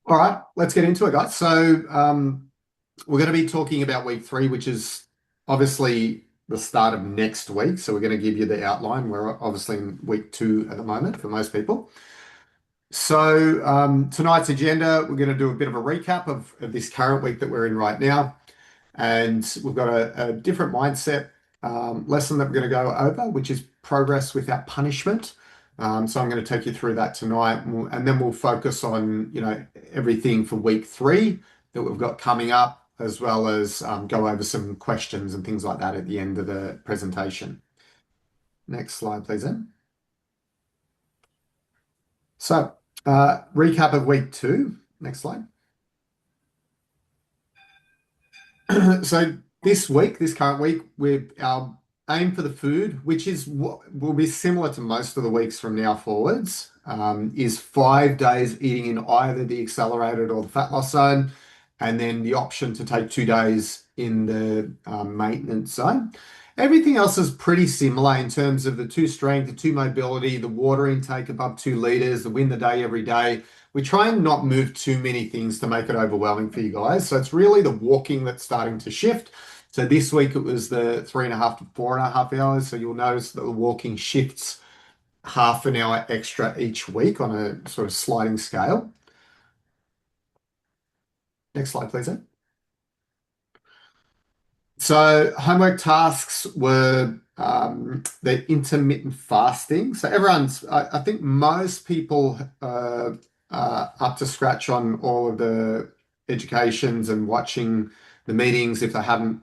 All right, let's get into it, guys. We're going to be talking about week three, which is obviously the start of next week. So, we're going to give you the outline. We're obviously in week two at the moment for most people. Tonight's agenda, we're going to do a bit of a recap of this current week that we're in right now. And we've got a different mindset lesson that we're going to go over, which is progress without punishment. So I'm going to take you through that tonight, and then we'll focus on everything for week three that we've got coming up, as well as go over some questions and things like that at the end of the presentation. Next slide, please, Em. Recap of week two. Next slide. So this week, this current week, with our aim for the food, which is what will be similar to most of the weeks from now forwards, is 5 days eating in either the accelerated or the fat loss zone, and then the option to take 2 days in the maintenance zone. Everything else is pretty similar in terms of the 2 strength, the 2 mobility, the water intake above 2 liters, the win the day every day. We try and not move too many things to make it overwhelming for you guys. So it's really the walking that's starting to shift. So this week it was the 3.5 to 4.5 hours. So you'll notice that the walking shifts half an hour extra each week on a sort of sliding scale. Next slide, please, Ed. So homework tasks were the intermittent fasting. So I think most people are up to scratch on all of the educations and watching the meetings if they haven't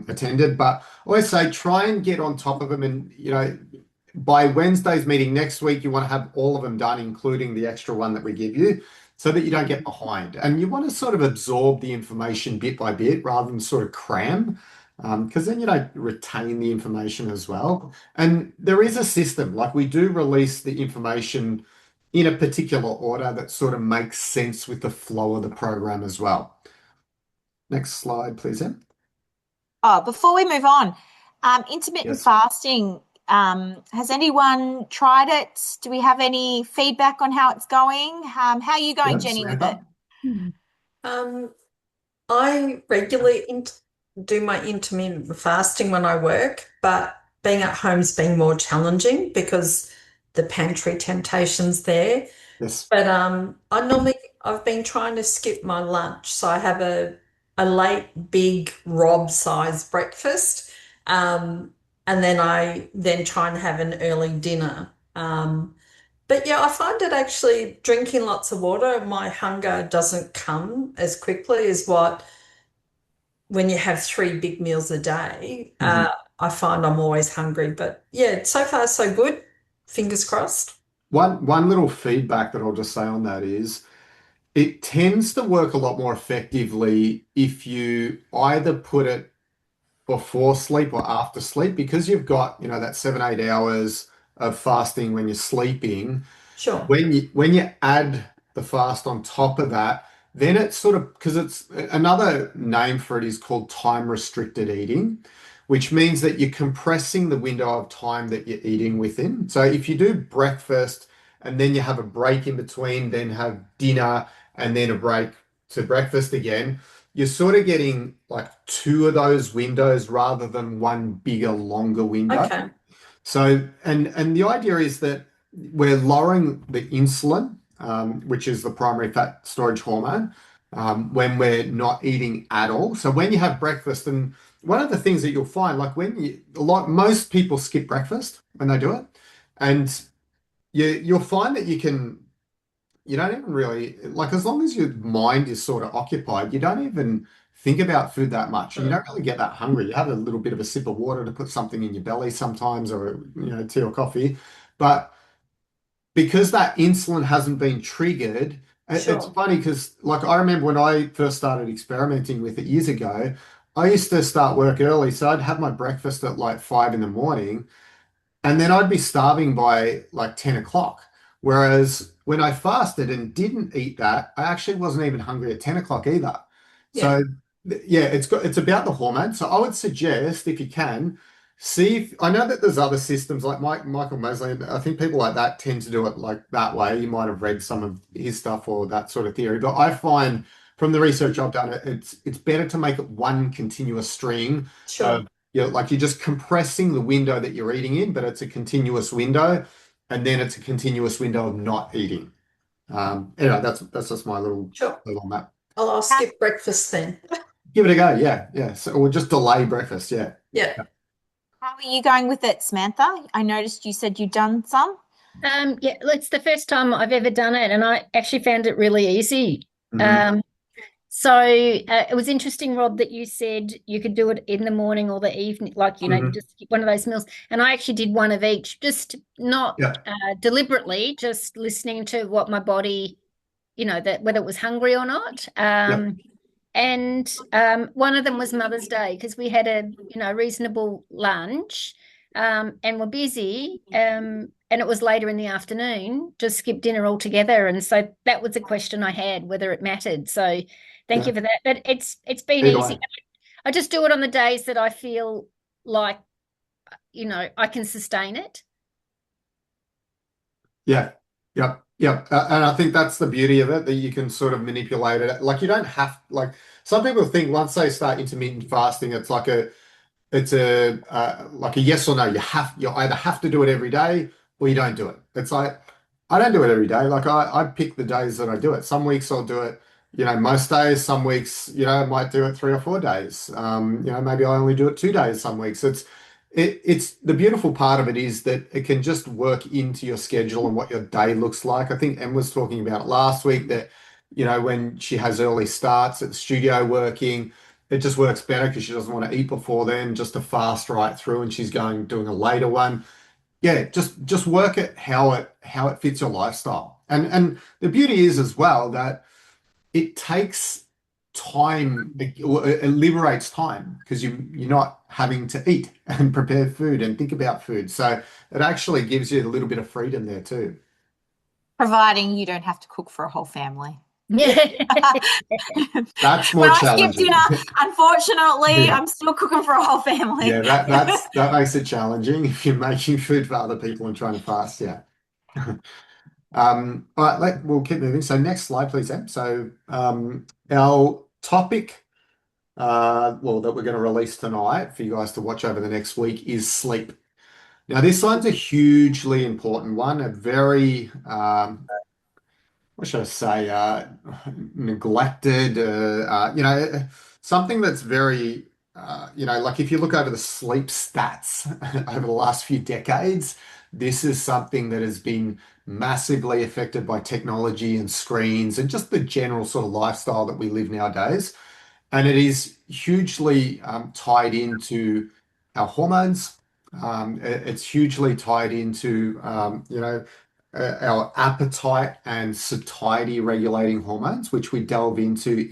attended. But I always say try and get on top of them. And, by Wednesday's meeting next week, you want to have all of them done, including the extra one that we give you, so that you don't get behind. And you want to sort of absorb the information bit by bit rather than sort of cram, because then you don't retain the information as well. And there is a system, like we do release the information in a particular order that sort of makes sense with the flow of the program as well. Next slide, please, Em. Oh, before we move on, intermittent Yes. fasting, has anyone tried it? Do we have any feedback on how it's going? How are you going, Yeah, Jenny, with Samantha. it? I regularly do my intermittent fasting when I work, but being at home's been more challenging because the pantry temptation's there. Yes. But I've been trying to skip my lunch, so I have a late big Rob size breakfast, and then I try and have an early dinner. But yeah, I find it actually drinking lots of water, my hunger doesn't come as quickly as when you have 3 big meals a day. I find I'm always hungry. But yeah, so far so good. Fingers crossed. One little feedback that I'll just say on that is it tends to work a lot more effectively if you either put it before sleep or after sleep, because you've got, that 7, 8 hours of fasting when you're sleeping. Sure. When you add the fast on top of that, then it's sort of, because it's another name for it is called time restricted eating, which means that you're compressing the window of time that you're eating within. So if you do breakfast and then you have a break in between, then have dinner and then a break to breakfast again, you're sort of getting like 2 of those windows rather than one bigger, longer window. Okay. So, and the idea is that we're lowering the insulin, which is the primary fat storage hormone, when we're not eating at all. So when you have breakfast, and one of the things that you'll find, like most people skip breakfast when they do it, and you'll find that you don't even really, like, as long as your mind is sort of occupied, you don't even think about food that much. And you don't really get that hungry. You have a little bit of a sip of water to put something in your belly sometimes, or, tea or coffee. But because that insulin hasn't been triggered, it's Sure. funny because, like, I remember when I first started experimenting with it years ago, I used to start work early. So I'd have my breakfast at like 5 in the morning, and then I'd be starving by like 10 o'clock. Whereas when I fasted and didn't eat that, I actually wasn't even hungry at 10 o'clock either. Yeah. So yeah, it's about the hormone. So I would suggest, if you can, See if I know that there's other systems like Michael Mosley. I think people like that tend to do it like that way. You might have read some of his stuff or that sort of theory, but I find from the research I've done, it's better to make it one continuous stream Sure. of like you're just compressing the window that you're eating in, but it's a continuous window, and then it's a continuous window of not eating. Anyway, that's just my Sure. little map. I'll skip breakfast then. Give it a go, yeah, yeah. So or just delay breakfast, yeah. Yeah. How are you going with it, Samantha? I noticed you said you'd done some. Yeah, well, it's the first time I've ever done it, and I actually found it really easy. Mhm. So it was interesting, Rob, that you said you could do it in the morning or the evening, like, Mhm. just skip one of those meals. And I actually did one of each, just not Yeah, deliberately, just listening to what my body, that whether it was hungry or not. yeah, And one of them was Mother's Day because we had a reasonable lunch, and we're busy, and it was later in the afternoon. Just skipped dinner altogether, and so that was a question I had, whether it mattered. So thank yeah. you for that. But it's been Either easy. way. I just do it on the days that I feel like I can sustain it. Yeah, yep, yep. And I think that's the beauty of it, that you can sort of manipulate it. Like you don't have like some people think once they start intermittent fasting, it's a like a yes or no. You either have to do it every day or you don't do it. It's like I don't do it every day. Like I pick the days that I do it. Some weeks I'll do it, most days. Some weeks, I might do it 3 or 4 days. Maybe I only do it 2 days some weeks. It's the beautiful part of it is that it can just work into your schedule and what your day looks like. I think Em was talking about it last week that, when she has early starts at the studio working, it just works better because she doesn't want to eat before then, just to fast right through, and she's doing a later one. Yeah, just work it how it fits your lifestyle. And the beauty is as well that it takes time, it liberates time because you're not having to eat and prepare food and think about food. So it actually gives you a little bit of freedom there too. Providing you don't have to cook for a whole family. Yeah. That's more When I skip challenging. dinner, unfortunately, Yeah. I'm still cooking for a whole family. Yeah, that makes it challenging if you're making food for other people and trying to fast. Yeah. All right, we'll keep moving. So next slide, please, Em. So our topic, well, that we're going to release tonight for you guys to watch over the next week is sleep. Now, this one's a hugely important one, a very, what should I say, neglected, something that's very, like if you look over the sleep stats over the last few decades, this is something that has been massively affected by technology and screens and just the general sort of lifestyle that we live nowadays. And it is hugely tied into our hormones. It's hugely tied into, our appetite and satiety regulating hormones, which we delve into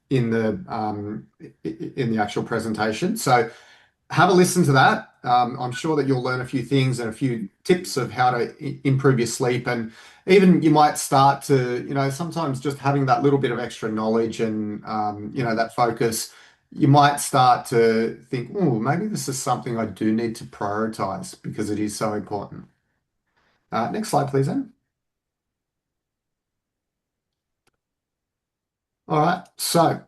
in the actual presentation. So have a listen to that. I'm sure that you'll learn a few things and a few tips of how to improve your sleep. And even you might start to, sometimes just having that little bit of extra knowledge and, that focus, you might start to think, oh, maybe this is something I do need to prioritize because it is so important. Next slide, please, Em. All right. So,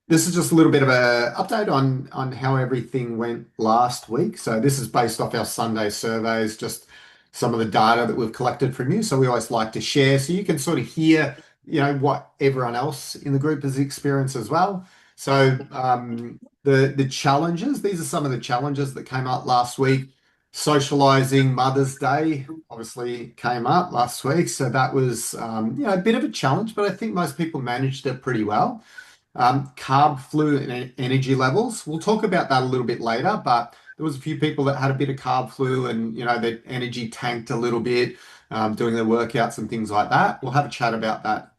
this is just a little bit of a update on how everything went last week. So this is based off our Sunday surveys, just some of the data that we've collected from you. So we always like to share so you can sort of hear, what everyone else in the group has experienced as well. So the challenges, these are some of the challenges that came up last week. Socializing Mother's Day obviously came up last week. So that was, a bit of a challenge, but I think most people managed it pretty well. Carb flu and energy levels. We'll talk about that a little bit later, but there was a few people that had a bit of carb flu and, their energy tanked a little bit, doing their workouts and things like that. We'll have a chat about that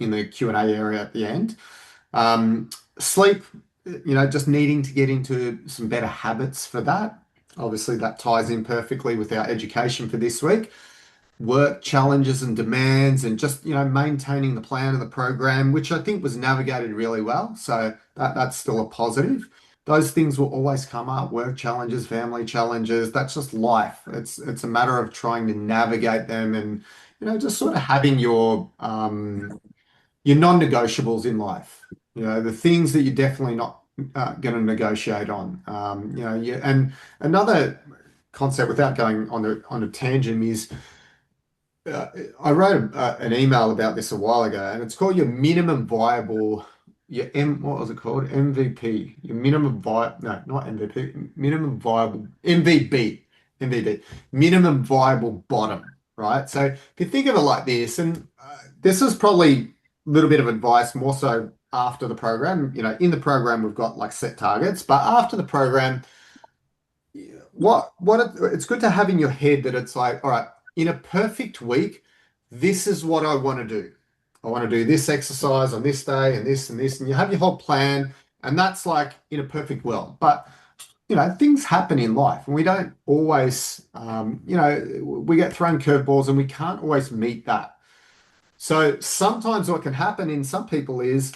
in the Q&A area at the end. Sleep, just needing to get into some better habits for that. Obviously, that ties in perfectly with our education for this week. Work challenges and demands, and just maintaining the plan of the program, which I think was navigated really well. So that's still a positive. those things will always come up, work challenges, family challenges. That's just life. It's a matter of trying to navigate them and, just sort of having your non-negotiables in life. The things that you're definitely not going to negotiate on. And another concept, without going on a tangent, is I wrote an email about this a while ago, and it's called your minimum viable. What was it called? MVP. Your minimum no, not MVP. Minimum viable MVB. Minimum viable bottom. Right. So if you think of it like this, and this is probably a little bit of advice more so after the program. In the program we've got like set targets, but after the program, it's good to have in your head that it's like, all right, in a perfect week, this is what I want to do. I want to do this exercise on this day and this and this, and you have your whole plan, and that's like in a perfect world. But things happen in life, and we don't always, we get thrown curveballs, and we can't always meet that. So sometimes what can happen in some people is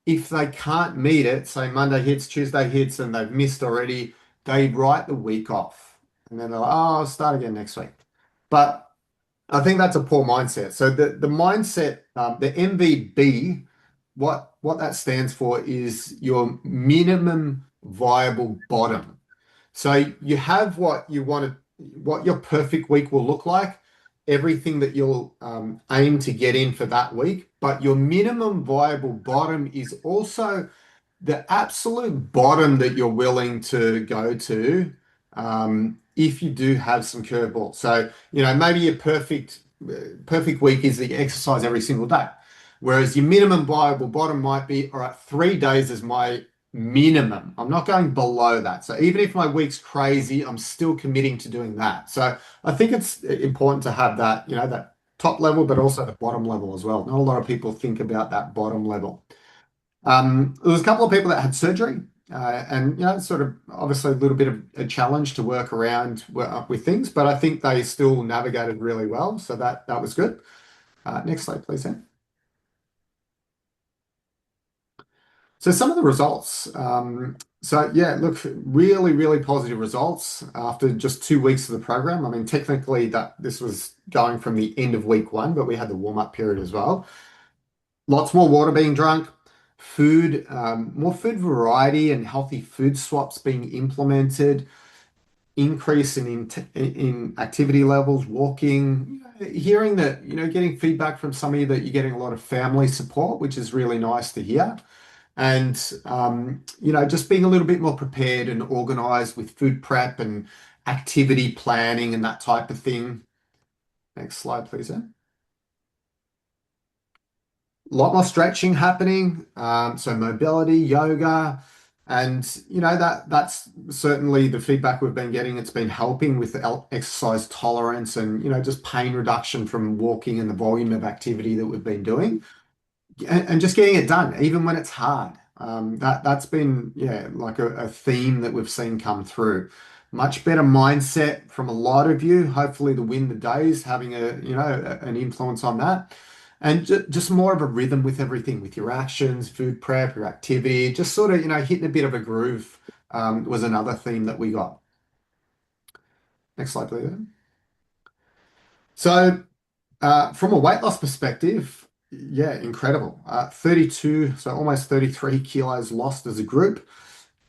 if they can't meet it, say Monday hits, Tuesday hits, and they've missed already, they write the week off, and then they're like, oh, I'll start again next week. But I think that's a poor mindset. So the mindset, the MVB, what that stands for is your minimum viable bottom. So you have what your perfect week will look like, everything that you'll aim to get in for that week, but your minimum viable bottom is also the absolute bottom that you're willing to go to if you do have some curveballs. So, maybe your perfect week is that you exercise every single day. Whereas your minimum viable bottom might be, all right, 3 days is my minimum. I'm not going below that. So even if my week's crazy, I'm still committing to doing that. So I think it's important to have that, that top level, but also the bottom level as well. Not a lot of people think about that bottom level. There was a couple of people that had surgery, and sort of obviously a little bit of a challenge to work around with things, but I think they still navigated really well. So that was good. Next slide, please, Anne. So some of the results. So yeah, look, really, really positive results after just 2 weeks of the program. I mean, technically this was going from the end of week 1, but we had the warm-up period as well. Lots more water being drunk, food, more food variety and healthy food swaps being implemented, increase in activity levels, walking, hearing that, getting feedback from some of you that you're getting a lot of family support, which is really nice to hear. And, just being a little bit more prepared and organized with food prep and activity planning and that type of thing. Next slide, please, Anne. A lot more stretching happening. So mobility, yoga, and, that's certainly the feedback we've been getting. It's been helping with exercise tolerance and, just pain reduction from walking and the volume of activity that we've been doing. And just getting it done, even when it's hard. That's been, like a theme that we've seen come through. Much better mindset from a lot of you. Hopefully the win the days having an influence on that. And just more of a rhythm with everything, with your actions, food prep, your activity, just sort of, hitting a bit of a groove was another theme that we got. Next slide, please. So from a weight loss perspective, yeah, incredible. 32, so almost 33 kilos lost as a group.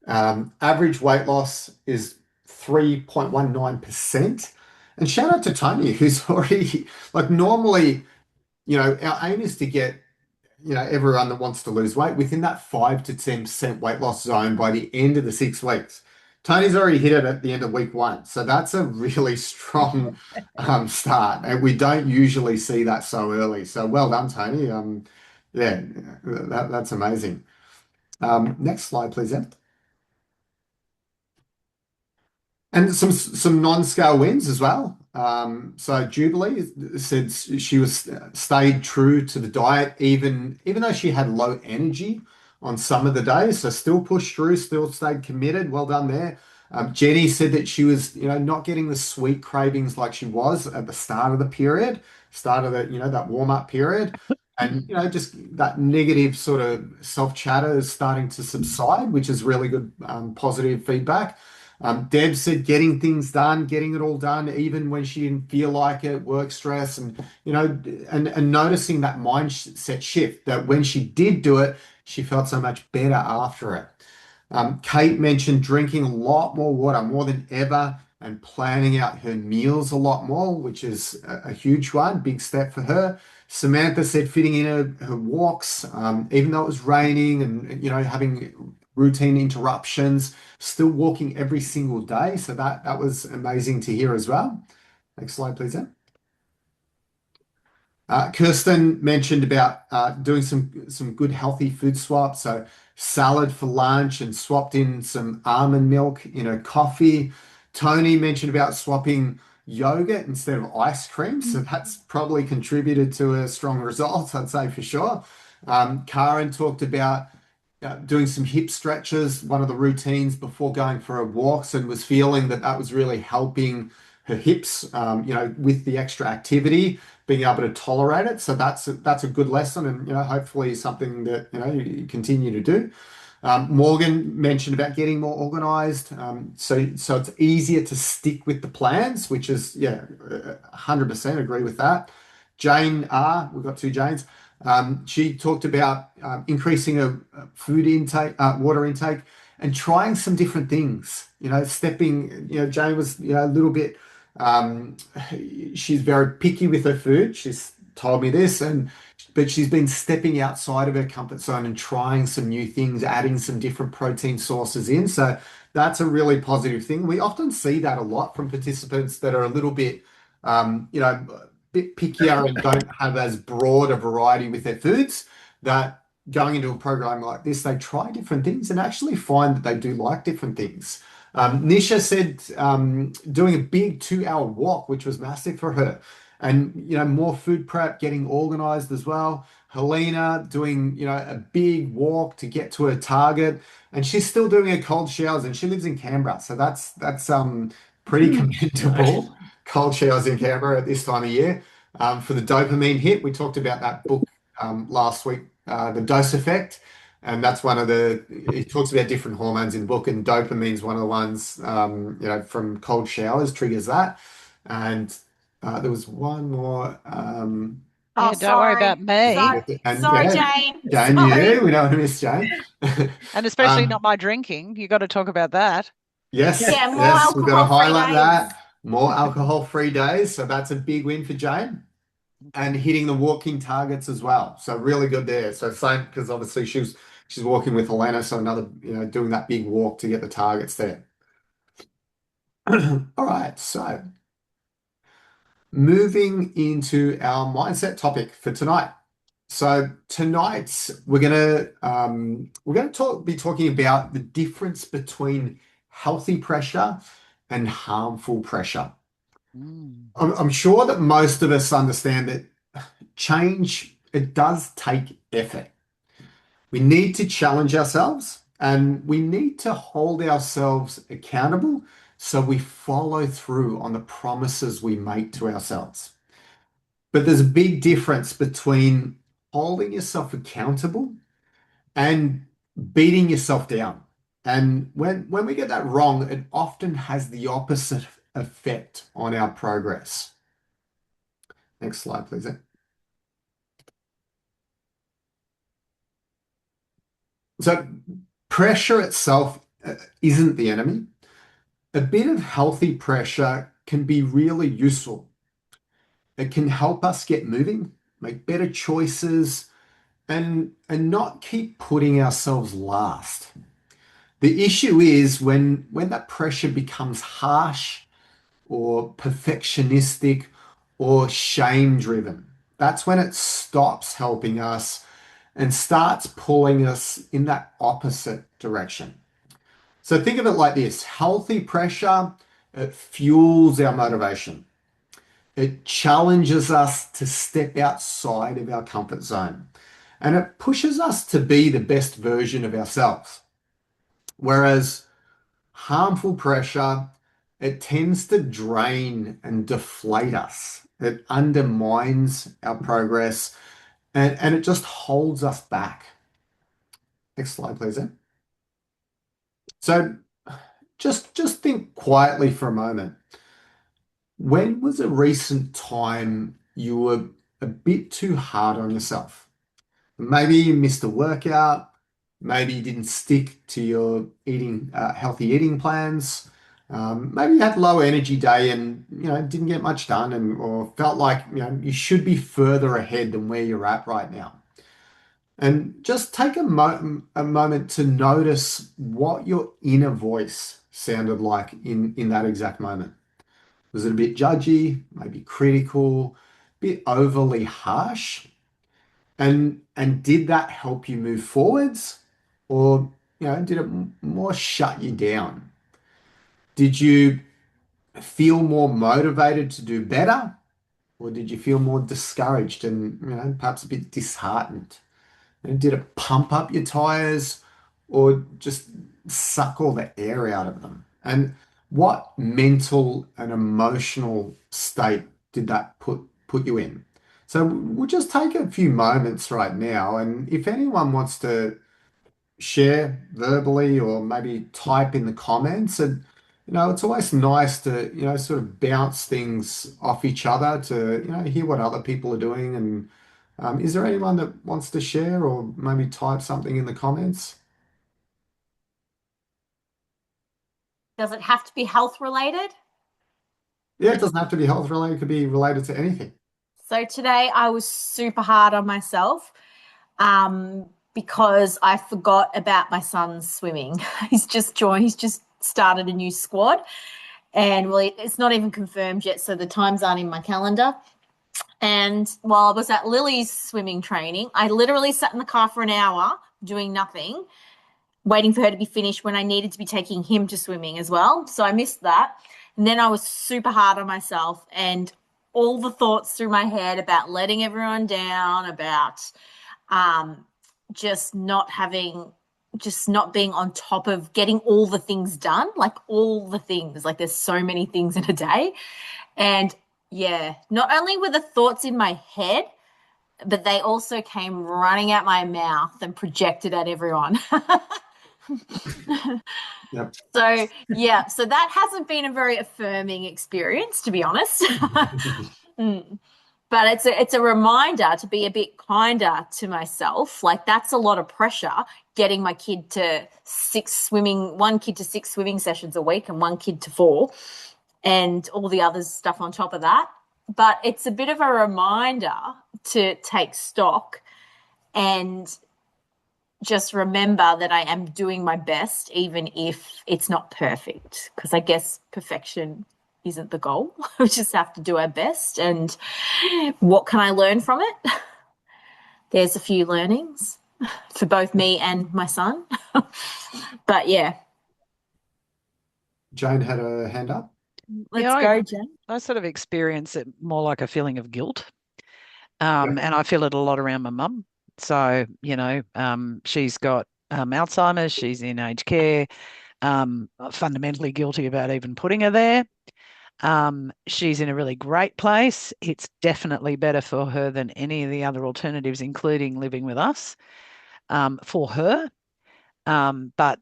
Average weight loss is 3.19%. And shout out to Tony, who's already, like, normally, our aim is to get, everyone that wants to lose weight within that 5 to 10% weight loss zone by the end of the 6 weeks. Tony's already hit it at the end of week 1. So that's a really strong start. And we don't usually see that so early. So well done, Tony. Yeah, that's amazing. Next slide, please, Em. And some non-scale wins as well. So Jubilee said she stayed true to the diet, even though she had low energy on some of the days. So still pushed through, still stayed committed. Well done there. Jenny said that she was, not getting the sweet cravings like she was at the start of the period, that warm-up period. And just that negative sort of self-chatter is starting to subside, which is really good, positive feedback. Deb said getting things done, getting it all done, even when she didn't feel like it, work stress, and and noticing that mindset shift, that when she did do it, she felt so much better after it. Kate mentioned drinking a lot more water, more than ever, and planning out her meals a lot more, which is a huge one, big step for her. Samantha said fitting in her walks, even though it was raining and having routine interruptions, still walking every single day. So that was amazing to hear as well. Next slide, please, Em. Kirsten mentioned about doing some good healthy food swaps. So salad for lunch and swapped in some almond milk in her coffee. Tony mentioned about swapping yogurt instead of ice cream. So that's probably contributed to a strong result, I'd say for sure. Karen talked about doing some hip stretches, one of the routines before going for her walks, and was feeling that was really helping her hips, with the extra activity, being able to tolerate it. So that's a good lesson, and hopefully something that you continue to do. Morgan mentioned about getting more organized, so it's easier to stick with the plans, which is 100% agree with that. Jane R, we've got two Janes. She talked about increasing her food intake, water intake, and trying some different things. Jane was a little bit. She's very picky with her food. She's told me this, but she's been stepping outside of her comfort zone and trying some new things, adding some different protein sources in. So that's a really positive thing. We often see that a lot from participants that are a little bit, bit pickier and don't have as broad a variety with their foods, that going into a program like this, they try different things and actually find that they do like different things. Nisha said doing a big 2-hour walk, which was massive for her, and more food prep, getting organized as well. Helena doing a big walk to get to her target, and she's still doing her cold showers, and she lives in Canberra, so that's pretty commendable. Cold showers in Canberra at this time of year. For the dopamine hit, we talked about that book last week, The Dose Effect. And that's it talks about different hormones in the book, and dopamine's one of the ones, from cold showers triggers that. And there was one more. Oh, don't worry about me. Sorry, Jane. Jane, Sorry. we don't want to miss Jane. And especially not my drinking. You got to talk about that. Yes, Yeah, more yes, we've got to alcohol-free highlight days. that. More alcohol-free days. So that's a big win for Jane. And hitting the walking targets as well. So really good there. So same, because obviously she's walking with Helena, so another, doing that big walk to get the targets there. All right, so moving into our mindset topic for tonight. So tonight we're gonna be talking about the difference between healthy pressure and harmful pressure. I'm sure that most of us understand that change, it does take effort. We need to challenge ourselves, and we need to hold ourselves accountable so we follow through on the promises we make to ourselves. But there's a big difference between holding yourself accountable and beating yourself down. And when we get that wrong, it often has the opposite effect on our progress. Next slide, please. So pressure itself isn't the enemy. A bit of healthy pressure can be really useful. It can help us get moving, make better choices, and not keep putting ourselves last. The issue is when that pressure becomes harsh or perfectionistic or shame-driven. That's when it stops helping us and starts pulling us in that opposite direction. So think of it like this. Healthy pressure, it fuels our motivation. It challenges us to step outside of our comfort zone, and it pushes us to be the best version of ourselves. Whereas harmful pressure, it tends to drain and deflate us. It undermines our progress. and it just holds us back. Next slide, please, Em. So just think quietly for a moment. When was a recent time you were a bit too hard on yourself? Maybe you missed a workout. Maybe you didn't stick to your healthy eating plans. Maybe you had low energy day and didn't get much done, or felt like you should be further ahead than where you're at right now. And just take a moment to notice what your inner voice sounded like in that exact moment. Was it a bit judgy, maybe critical, a bit overly harsh? And did that help you move forwards, or did it more shut you down? Did you feel more motivated to do better, or did you feel more discouraged and perhaps a bit disheartened? And did it pump up your tires, or just suck all the air out of them? And what mental and emotional state did that put you in? So we'll just take a few moments right now, and if anyone wants to share verbally or maybe type in the comments, and it's always nice to sort of bounce things off each other to hear what other people are doing. And is there anyone that wants to share or maybe type something in the comments? Does it have to be health related? Yeah, it doesn't have to be health related, it could be related to anything. So today I was super hard on myself because I forgot about my son's swimming. He's just started a new squad, and well, it's not even confirmed yet, so the times aren't in my calendar. And while I was at Lily's swimming training, I literally sat in the car for an hour doing nothing, waiting for her to be finished when I needed to be taking him to swimming as well. So I missed that. And then I was super hard on myself, and all the thoughts through my head about letting everyone down, about just not being on top of getting all the things done, like all the things, like there's so many things in a day. And yeah, not only were the thoughts in my head, but they also came running out my mouth and projected at everyone. Yep. So yeah, so that hasn't been a very affirming experience, to be honest. But it's a reminder to be a bit kinder to myself. Like that's a lot of pressure, getting my kid to one kid to 6 swimming sessions a week and one kid to 4, and all the other stuff on top of that. But it's a bit of a reminder to take stock and just remember that I am doing my best, even if it's not perfect, because I guess perfection isn't the goal. We just have to do our best. And what can I learn from it? There's a few learnings for both me and my son. But yeah. Jane had a hand up. Let's go, Jane. I sort of experience it more like a feeling of guilt. And I feel it a lot around my mum. So, she's got Alzheimer's, she's in aged care, fundamentally guilty about even putting her there. She's in a really great place. It's definitely better for her than any of the other alternatives, including living with us, for her. But,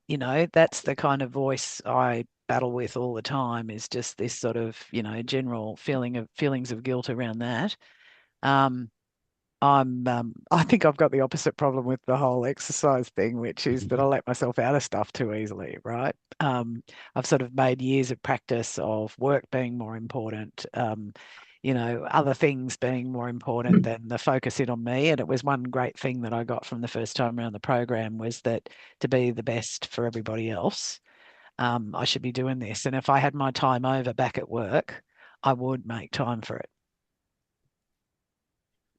that's the kind of voice I battle with all the time, is just this sort of, general feelings of guilt around that. I think I've got the opposite problem with the whole exercise thing, which is that I let myself out of stuff too easily, right? I've sort of made years of practice of work being more important, other things being more important than the focus in on me. And it was one great thing that I got from the first time around the program, was that to be the best for everybody else, I should be doing this. And if I had my time over back at work, I would make time for it.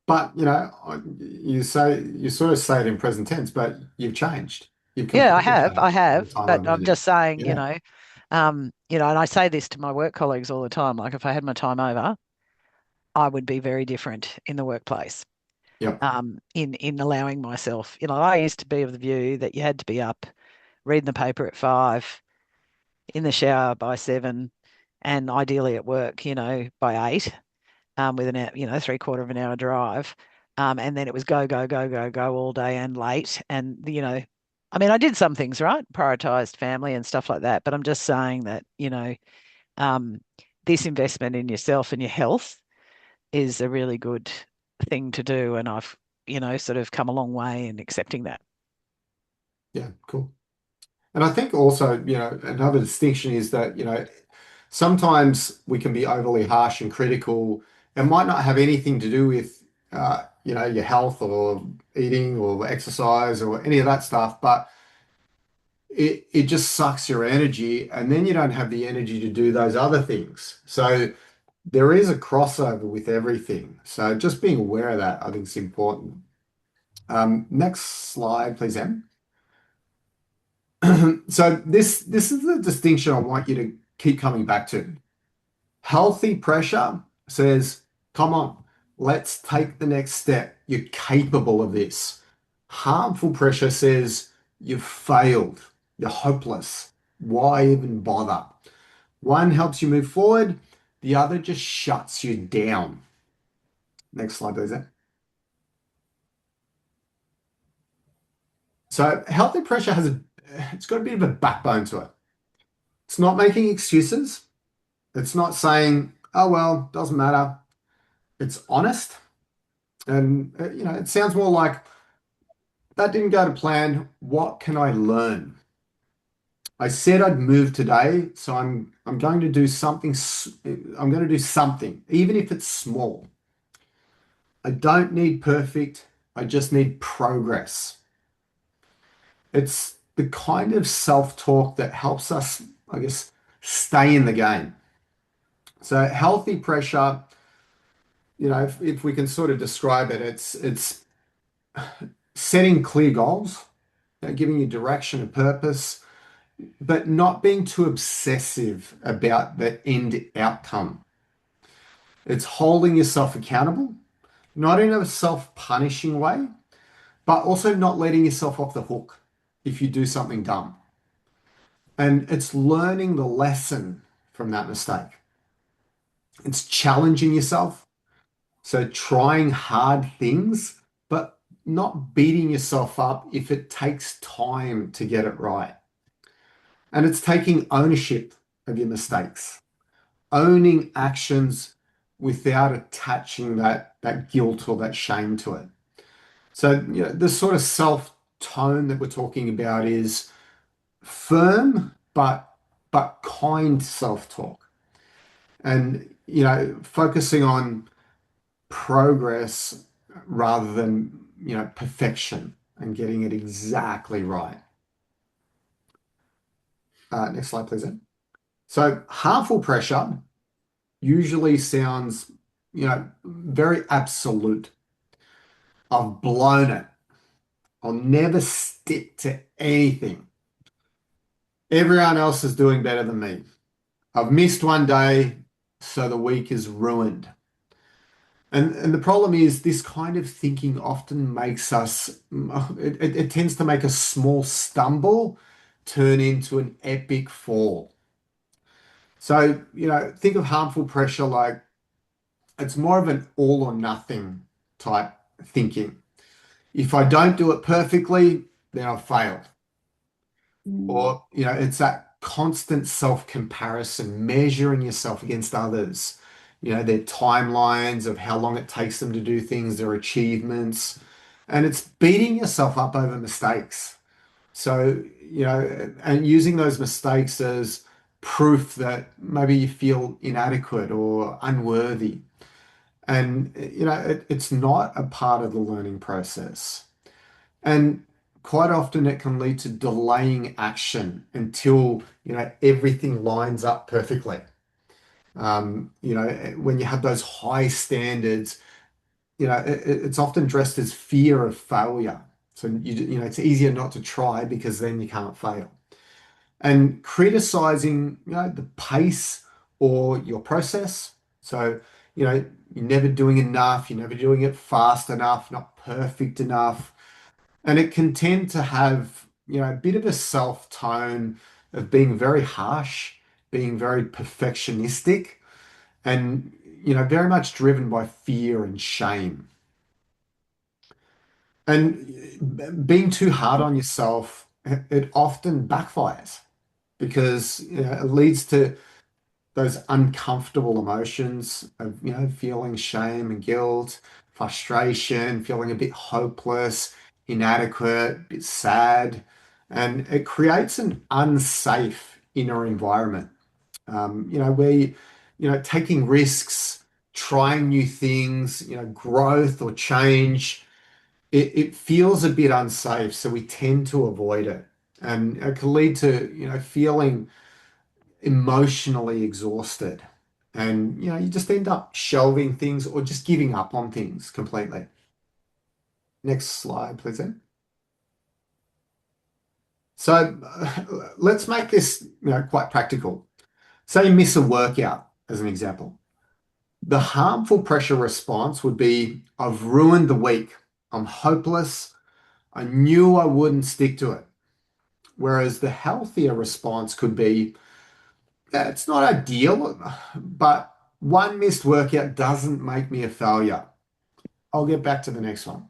But you sort of say it in present tense, but you've changed. Yeah, I have. But I'm just saying, Yeah. and I say this to my work colleagues all the time. Like, if I had my time over, I would be very different in the workplace. Yep. In allowing myself, I used to be of the view that you had to be up, reading the paper at 5, in the shower by 7, and ideally at work, by 8. With an hour, 3/4 of an hour drive. And then it was go, go, go, go, go all day and late. And, I mean, I did some things, right? Prioritized family and stuff like that. But I'm just saying that, um, this investment in yourself and your health is a really good thing to do. And I've, sort of come a long way in accepting that. Yeah, cool. And I think also, another distinction is that, sometimes we can be overly harsh and critical. It might not have anything to do with, your health or eating or exercise or any of that stuff, but it just sucks your energy, and then you don't have the energy to do those other things. So there is a crossover with everything. So just being aware of that, I think is important. Next slide, please, Em. So this is the distinction I want you to keep coming back to. Healthy pressure says, come on, let's take the next step. You're capable of this. Harmful pressure says, you've failed. You're hopeless. Why even bother? One helps you move forward, the other just shuts you down. Next slide, please. So healthy pressure it's got a bit of a backbone to it. It's not making excuses. It's not saying, oh, well, doesn't matter. It's honest. And, it sounds more like, that didn't go to plan. What can I learn? I said I'd move today, so I'm going to do something. I'm going to do something, even if it's small. I don't need perfect. I just need progress. It's the kind of self-talk that helps us, I guess, stay in the game. So healthy pressure, if we can sort of describe it, it's setting clear goals, giving you direction and purpose, but not being too obsessive about the end outcome. It's holding yourself accountable, not in a self-punishing way, but also not letting yourself off the hook if you do something dumb. And it's learning the lesson from that mistake. It's challenging yourself. So trying hard things, but not beating yourself up if it takes time to get it right. And it's taking ownership of your mistakes, owning actions without attaching that guilt or that shame to it. So, the sort of self-tone that we're talking about is firm but kind self-talk. And, focusing on progress rather than, perfection and getting it exactly right. Next slide, please, Ed. So harmful pressure usually sounds, very absolute. I've blown it. I'll never stick to anything. Everyone else is doing better than me. I've missed one day, so the week is ruined. And the problem is this kind of thinking often makes us, it tends to make a small stumble turn into an epic fall. So, think of harmful pressure like it's more of an all or nothing type thinking. If I don't do it perfectly, then I've failed. Or, it's that constant self-comparison, measuring yourself against others, their timelines of how long it takes them to do things, their achievements, and it's beating yourself up over mistakes. So, and using those mistakes as proof that maybe you feel inadequate or unworthy. And, it's not a part of the learning process. And quite often it can lead to delaying action until, everything lines up perfectly. When you have those high standards, it's often dressed as fear of failure. So, it's easier not to try because then you can't fail. And criticizing, the pace or your process. So, you're never doing enough, you're never doing it fast enough, not perfect enough. And it can tend to have, a bit of a self-tone of being very harsh, being very perfectionistic, and, very much driven by fear and shame. And being too hard on yourself, it often backfires because it leads to those uncomfortable emotions of, feeling shame and guilt, frustration, feeling a bit hopeless, inadequate, a bit sad, and it creates an unsafe inner environment. Where taking risks, trying new things, growth or change, it feels a bit unsafe, so we tend to avoid it. And it can lead to, feeling emotionally exhausted. And, you just end up shelving things or just giving up on things completely. Next slide, please, Em. So let's make this, quite practical. Say you miss a workout, as an example. The harmful pressure response would be, I've ruined the week. I'm hopeless. I knew I wouldn't stick to it. Whereas the healthier response could be, yeah, it's not ideal, but one missed workout doesn't make me a failure. I'll get back to the next one.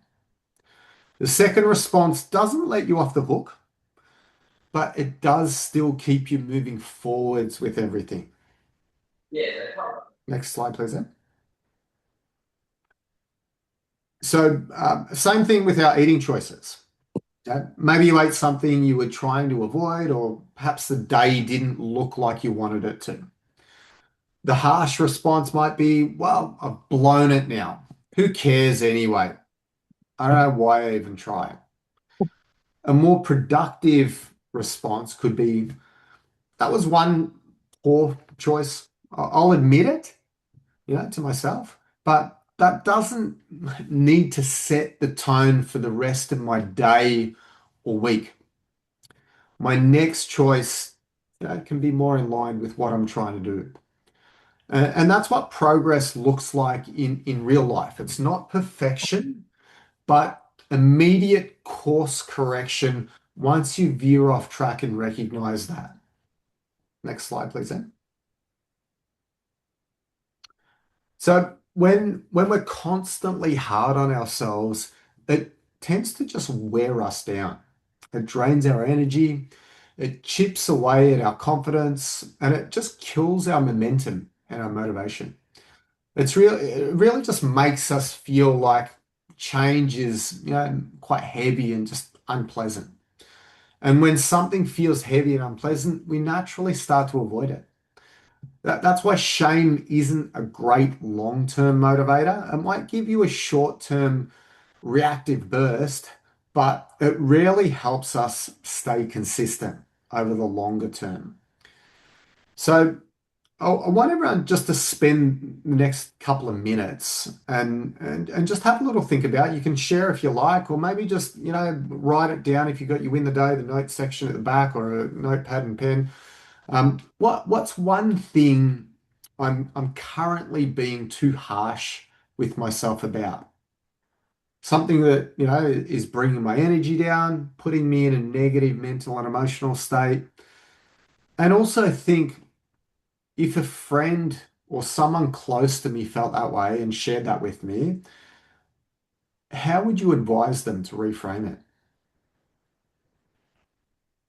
The second response doesn't let you off the hook, but it does still keep you moving forwards with everything. Next slide, please, Em. So, same thing with our eating choices. Maybe you ate something you were trying to avoid, or perhaps the day didn't look like you wanted it to. The harsh response might be, well, I've blown it now. Who cares anyway? I don't know why I even try. A more productive response could be, that was one poor choice. I'll admit it, to myself, but that doesn't need to set the tone for the rest of my day or week. My next choice, can be more in line with what I'm trying to do. And that's what progress looks like in real life. It's not perfection, but immediate course correction once you veer off track and recognize that. Next slide, please, Em. So when we're constantly hard on ourselves, it tends to just wear us down. It drains our energy, it chips away at our confidence, and it just kills our momentum and our motivation. It really just makes us feel like change is, quite heavy and just unpleasant. And when something feels heavy and unpleasant, we naturally start to avoid it. That's why shame isn't a great long-term motivator. It might give you a short-term reactive burst, but it really helps us stay consistent over the longer term. So I want everyone just to spend the next couple of minutes and just have a little think about it. You can share if you like, or maybe just, write it down if you got you win the day, the notes section at the back, or a notepad and pen. What's one thing I'm currently being too harsh with myself about? Something that, is bringing my energy down, putting me in a negative mental and emotional state. And also think, if a friend or someone close to me felt that way and shared that with me, how would you advise them to reframe it?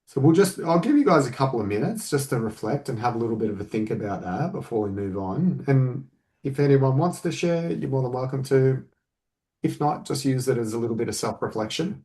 So I'll give you guys a couple of minutes just to reflect and have a little bit of a think about that before we move on. And if anyone wants to share, you're more than welcome to. If not, just use it as a little bit of self-reflection.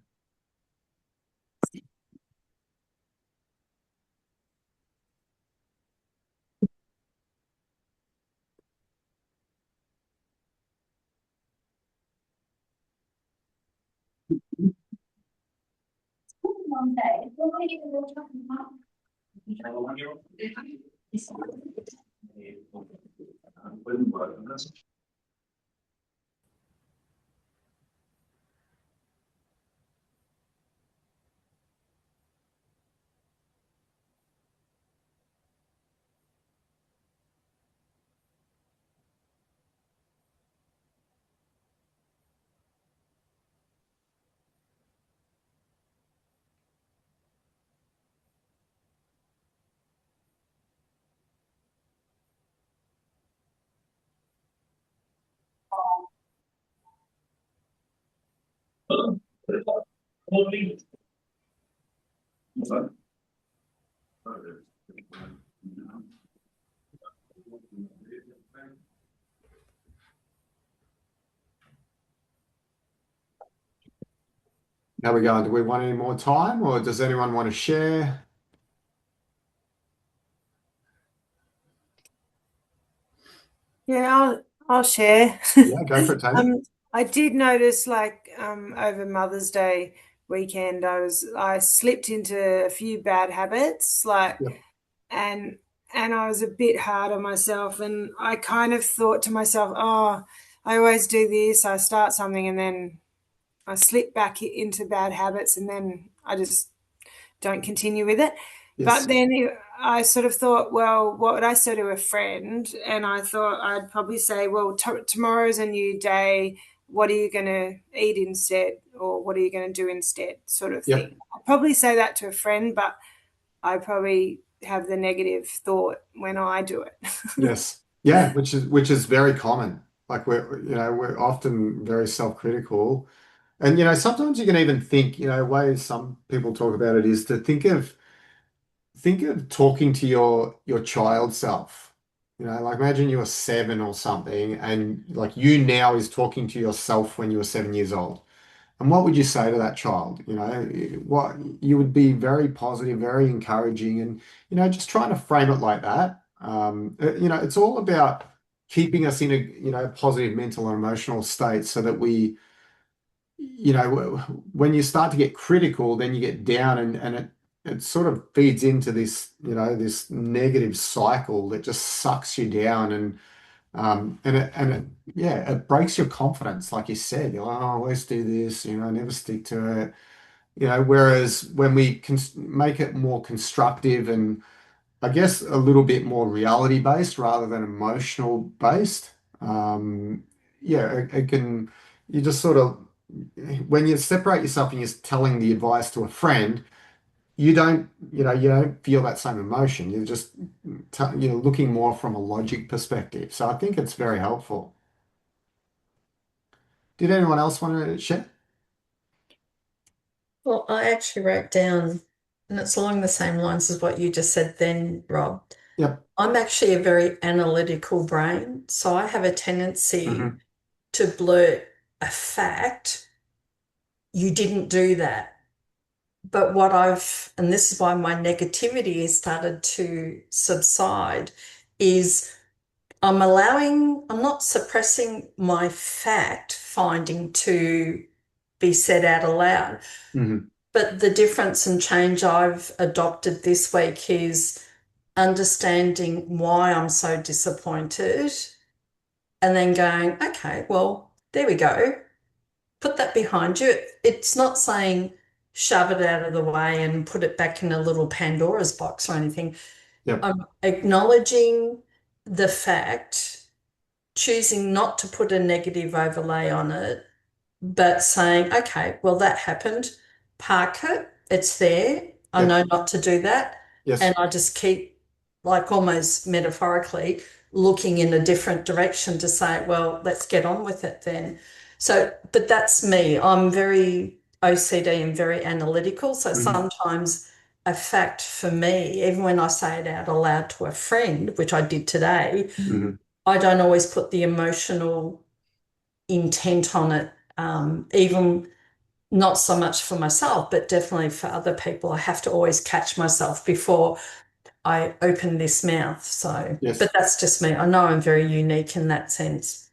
How we going? Do we want any more time, or does anyone want to share? Yeah, I'll share. Yeah, go for it, Tony. I did notice like over Mother's Day weekend I slipped into a few bad habits Yep. and and I was a bit hard on myself and I kind of thought to myself, oh, I always do this. I start something and then I slip back into bad habits and then I just don't continue with it. Yes. But then I sort of thought, well, what would I say to a friend? And I thought I'd probably say, well, tomorrow's a new day. What are you going to eat instead? Or what are you going to do instead? Sort of Yep. thing. I'd probably say that to a friend, but I probably have the negative thought when I do it. Yes. Yeah, which is very common. Like we're often very self-critical. And sometimes you can even think, ways some people talk about it is to think of talking to your child self. Like imagine you were 7 or something, and like you now is talking to yourself when you were 7 years old. And what would you say to that child? What you would be very positive, very encouraging, and just trying to frame it like that. It's all about keeping us in a positive mental and emotional state so that when you start to get critical, then you get down and it sort of feeds into this negative cycle that just sucks you down and yeah, it breaks your confidence, like you said. You're like, oh, let's do this, never stick to it. Whereas when we can make it more constructive and I guess a little bit more reality based rather than emotional based, yeah, it can, you just sort of, when you separate yourself and you're telling the advice to a friend, you don't feel that same emotion. You're just looking more from a logic perspective. So I think it's very helpful. Did anyone else want to share? Well, I actually wrote down, and it's along the same lines as what you just said then, Rob. Yep. I'm actually a very analytical brain, so I have a tendency Mhm. to blurt a fact. You didn't do that. But and this is why my negativity has started to subside, is I'm not suppressing my fact finding to be said out aloud. Mhm. But the difference and change I've adopted this week is understanding why I'm so disappointed and then going, okay, well, there we go. Put that behind you. It's not saying shove it out of the way and put it back in a little Pandora's box or anything. Yep. I'm acknowledging the fact, choosing not to put a negative overlay on it, but saying, okay, well, that happened. Park it. It's there. I Yep. know not to do that. Yes. And I just keep, like almost metaphorically, looking in a different direction to say, well, let's get on with it then. So, but that's me. I'm very OCD and very analytical. So Mhm. sometimes a fact for me, even when I say it out aloud to a friend, which I did today, Mhm. I don't always put the emotional intent on it, even not so much for myself, but definitely for other people. I have to always catch myself before I open this mouth. So, Yes. but that's just me. I know I'm very unique in that sense.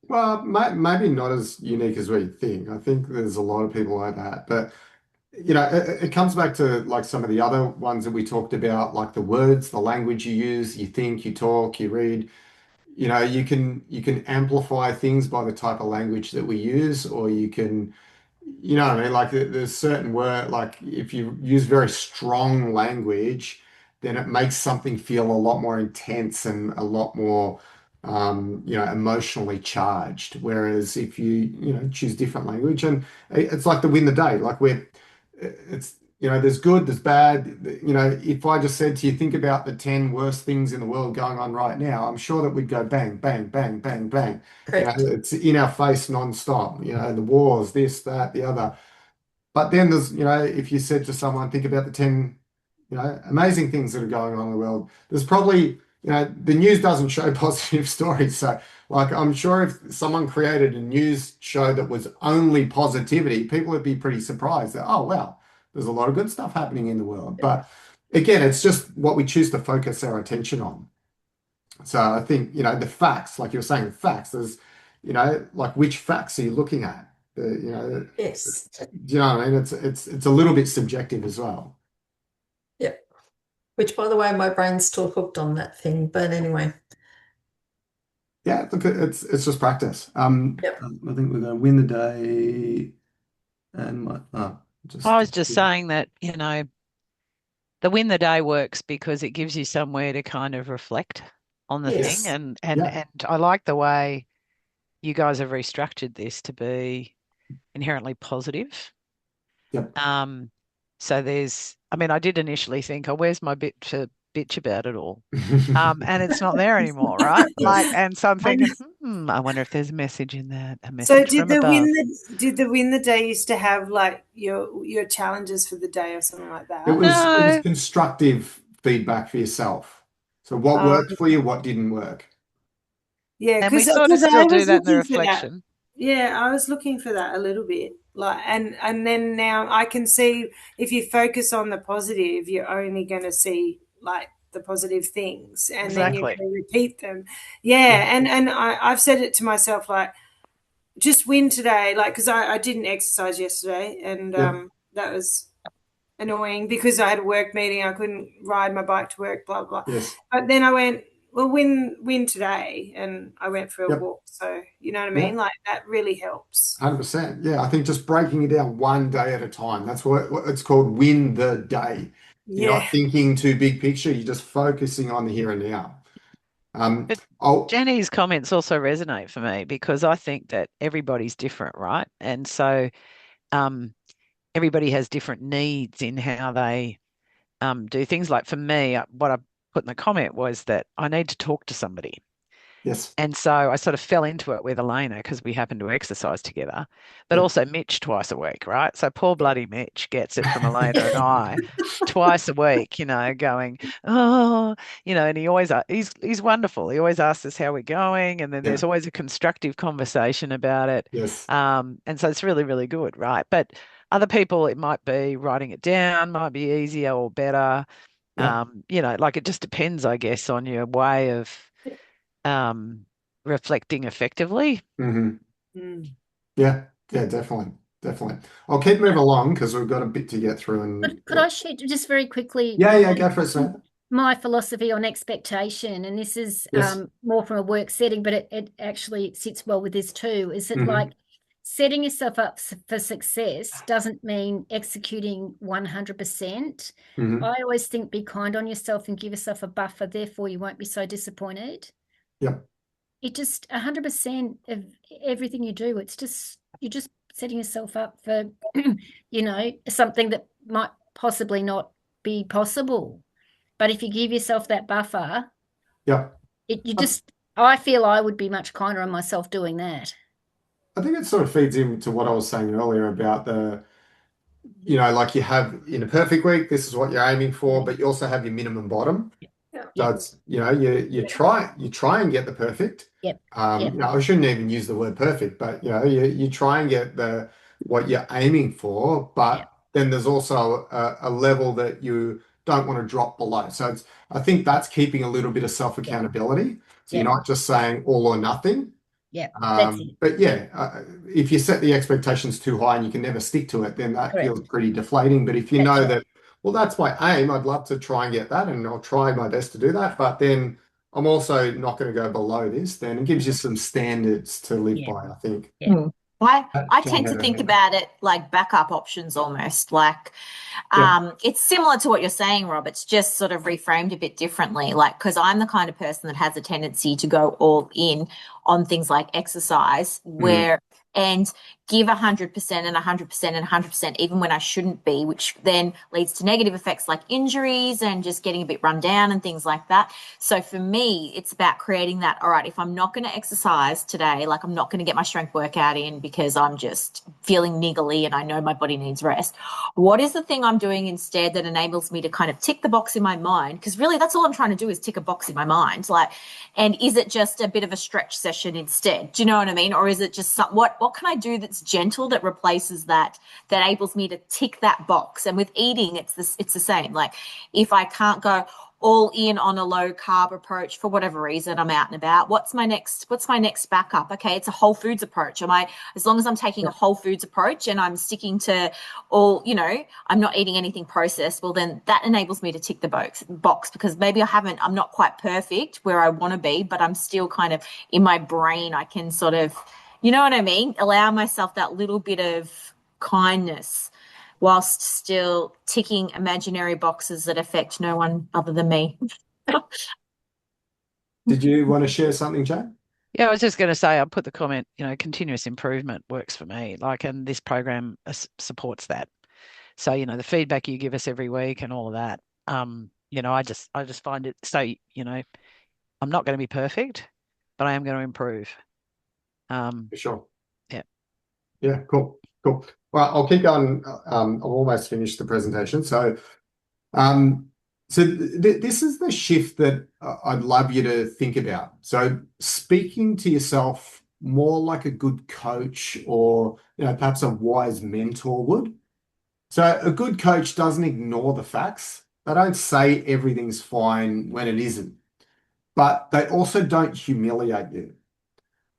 Well, maybe not as unique as we think. I think there's a lot of people like that, but it comes back to like some of the other ones that we talked about, like the words, the language you use, you think, you talk, you read. You can amplify things by the type of language that we use, or what I mean? Like there's certain word, like if you use very strong language, then it makes something feel a lot more intense and a lot more, emotionally charged. Whereas if you choose different language, and it's like to win the day. Like there's good, there's bad. If I just said to you, think about the 10 worst things in the world going on right now, I'm sure that we'd go bang, bang, bang, bang, bang. Correct. It's in our face nonstop. The wars, this, that, the other. But then there's, if you said to someone, think about the 10, amazing things that are going on in the world, there's probably, the news doesn't show positive stories. So, like, I'm sure if someone created a news show that was only positivity, people would be pretty surprised that, oh, wow, there's a lot of good stuff happening in the world. But again, it's just what we choose to focus our attention on. So I think, the facts, like you were saying, facts, there's, like which facts are you looking at? Yes. Do you know what I mean? It's a little bit subjective as well. Yep. Which, by the way, my brain's still hooked on that thing. But anyway. Yeah, look, it's just practice. Yep. I think we're going to win the day. And I was just saying that, the win the day works because it gives you somewhere to kind of reflect on the Yes. thing. And I like the way you guys have restructured this to be inherently positive. Yep. So I did initially think, oh, where's my bit to bitch about it all? And it's not there anymore, right? And so I'm thinking, I wonder if there's a message in that, a So message did from the above. did the win the day used to have like your challenges for the day or something like that? It was No. constructive feedback for yourself. So what worked for you, what didn't work? Yeah, And we because sort of I still do was that in the looking for that. reflection. Yeah, I was looking for that a little bit. Like, and then now I can see if you focus on the positive, you're only going to see like the positive things, and then you're Exactly. going to repeat them. Yeah, and I've said it to myself like, just win today, like because I didn't exercise yesterday, and Yep. that was annoying because I had a work meeting. I couldn't ride my bike to work, blah blah. Yes. But then I went, well, win today, and I went for a Yep. walk. So you know what I mean? Like that really helps. 100%. Yeah, I think just breaking it down one day at a time. That's what it's called, win the day. You're not Yeah. thinking too big picture, you're just focusing on the here and now. Jenny's comments also resonate for me because I think that everybody's different, right? And so everybody has different needs in how they do things. Like for me, what I put in the comment was that I need to talk to somebody. Yes. And so I sort of fell into it with Elena because we happen to exercise together, but also Mitch twice a week, right? So poor bloody Mitch gets it from Elena and I twice a week, going, oh, and he always, he's wonderful. He always asks us how we're going. And then there's always a constructive conversation about it. Yes. And so it's really, really good, right? But other people, it might be writing it down, might be easier or better. Like it just depends, I guess, on your way of reflecting effectively. Yeah, definitely. I'll keep moving along because we've got a bit to get through. And Could I share just very quickly? Yeah, go for it, Samantha. My philosophy on expectation, and this is more from a work setting, but it actually sits well with this too, is that like setting yourself up for success doesn't mean executing 100%. I always think be kind on yourself and give yourself a buffer, therefore you won't be so disappointed. Yep. It just 100% of everything you do, you're just setting yourself up for, something that might possibly not be possible. But if you give yourself that buffer, I feel I would be much kinder on myself doing that. I think it sort of feeds into what I was saying earlier about like you have in a perfect week, this is what you're aiming for, but you also have your minimum bottom. So it's, you try and get the perfect. I shouldn't even use the word perfect, but you try and get what you're aiming for, but then there's also a level that you don't want to drop below. So I think that's keeping a little bit of self-accountability. So you're not just saying all or nothing. That's it. But if you set the expectations too high and you can never stick to it, then that feels pretty deflating. But if you know that, well, that's my aim, I'd love to try and get that, and I'll try my best to do that. But then I'm also not going to go below this. Then it gives you some standards to live by, I think. I tend to think about it like backup options almost. Like it's similar to what you're saying, Rob. It's just sort of reframed a bit differently. Like, because I'm the kind of person that has a tendency to go all in on things like exercise and give 100% and 100% and 100% even when I shouldn't be, which then leads to negative effects like injuries and just getting a bit run down and things like that. So for me, it's about creating that, all right, if I'm not going to exercise today, like I'm not going to get my strength workout in because I'm just feeling niggly and I know my body needs rest, what is the thing I'm doing instead that enables me to kind of tick the box in my mind? Because really that's all I'm trying to do is tick a box in my mind. Like, and is it just a bit of a stretch session instead? Do you know what I mean? Or is it just what can I do that's gentle that replaces that enables me to tick that box? And with eating, it's the same. Like if I can't go all in on a low carb approach for whatever reason, I'm out and about, what's my next backup? Okay, it's a whole foods approach. As long as I'm taking a whole foods approach and I'm sticking to all, I'm not eating anything processed, well then that enables me to tick the box because maybe I'm not quite perfect where I want to be, but I'm still kind of in my brain, I can sort of, you know what I mean? Allow myself that little bit of kindness whilst still ticking imaginary boxes that affect no one other than me. Did you want to share something, Jane? Yeah, I was just going to say, I put the comment, continuous improvement works for me. And this program supports that. So, the feedback you give us every week and all of that, I just find it so, I'm not going to be perfect, but I am going to improve. For sure. Yeah. Yeah, cool. Well, I'll keep going. I've almost finished the presentation. So, this is the shift that I'd love you to think about. So speaking to yourself more like a good coach or, perhaps a wise mentor would. So a good coach doesn't ignore the facts. They don't say everything's fine when it isn't, but they also don't humiliate you.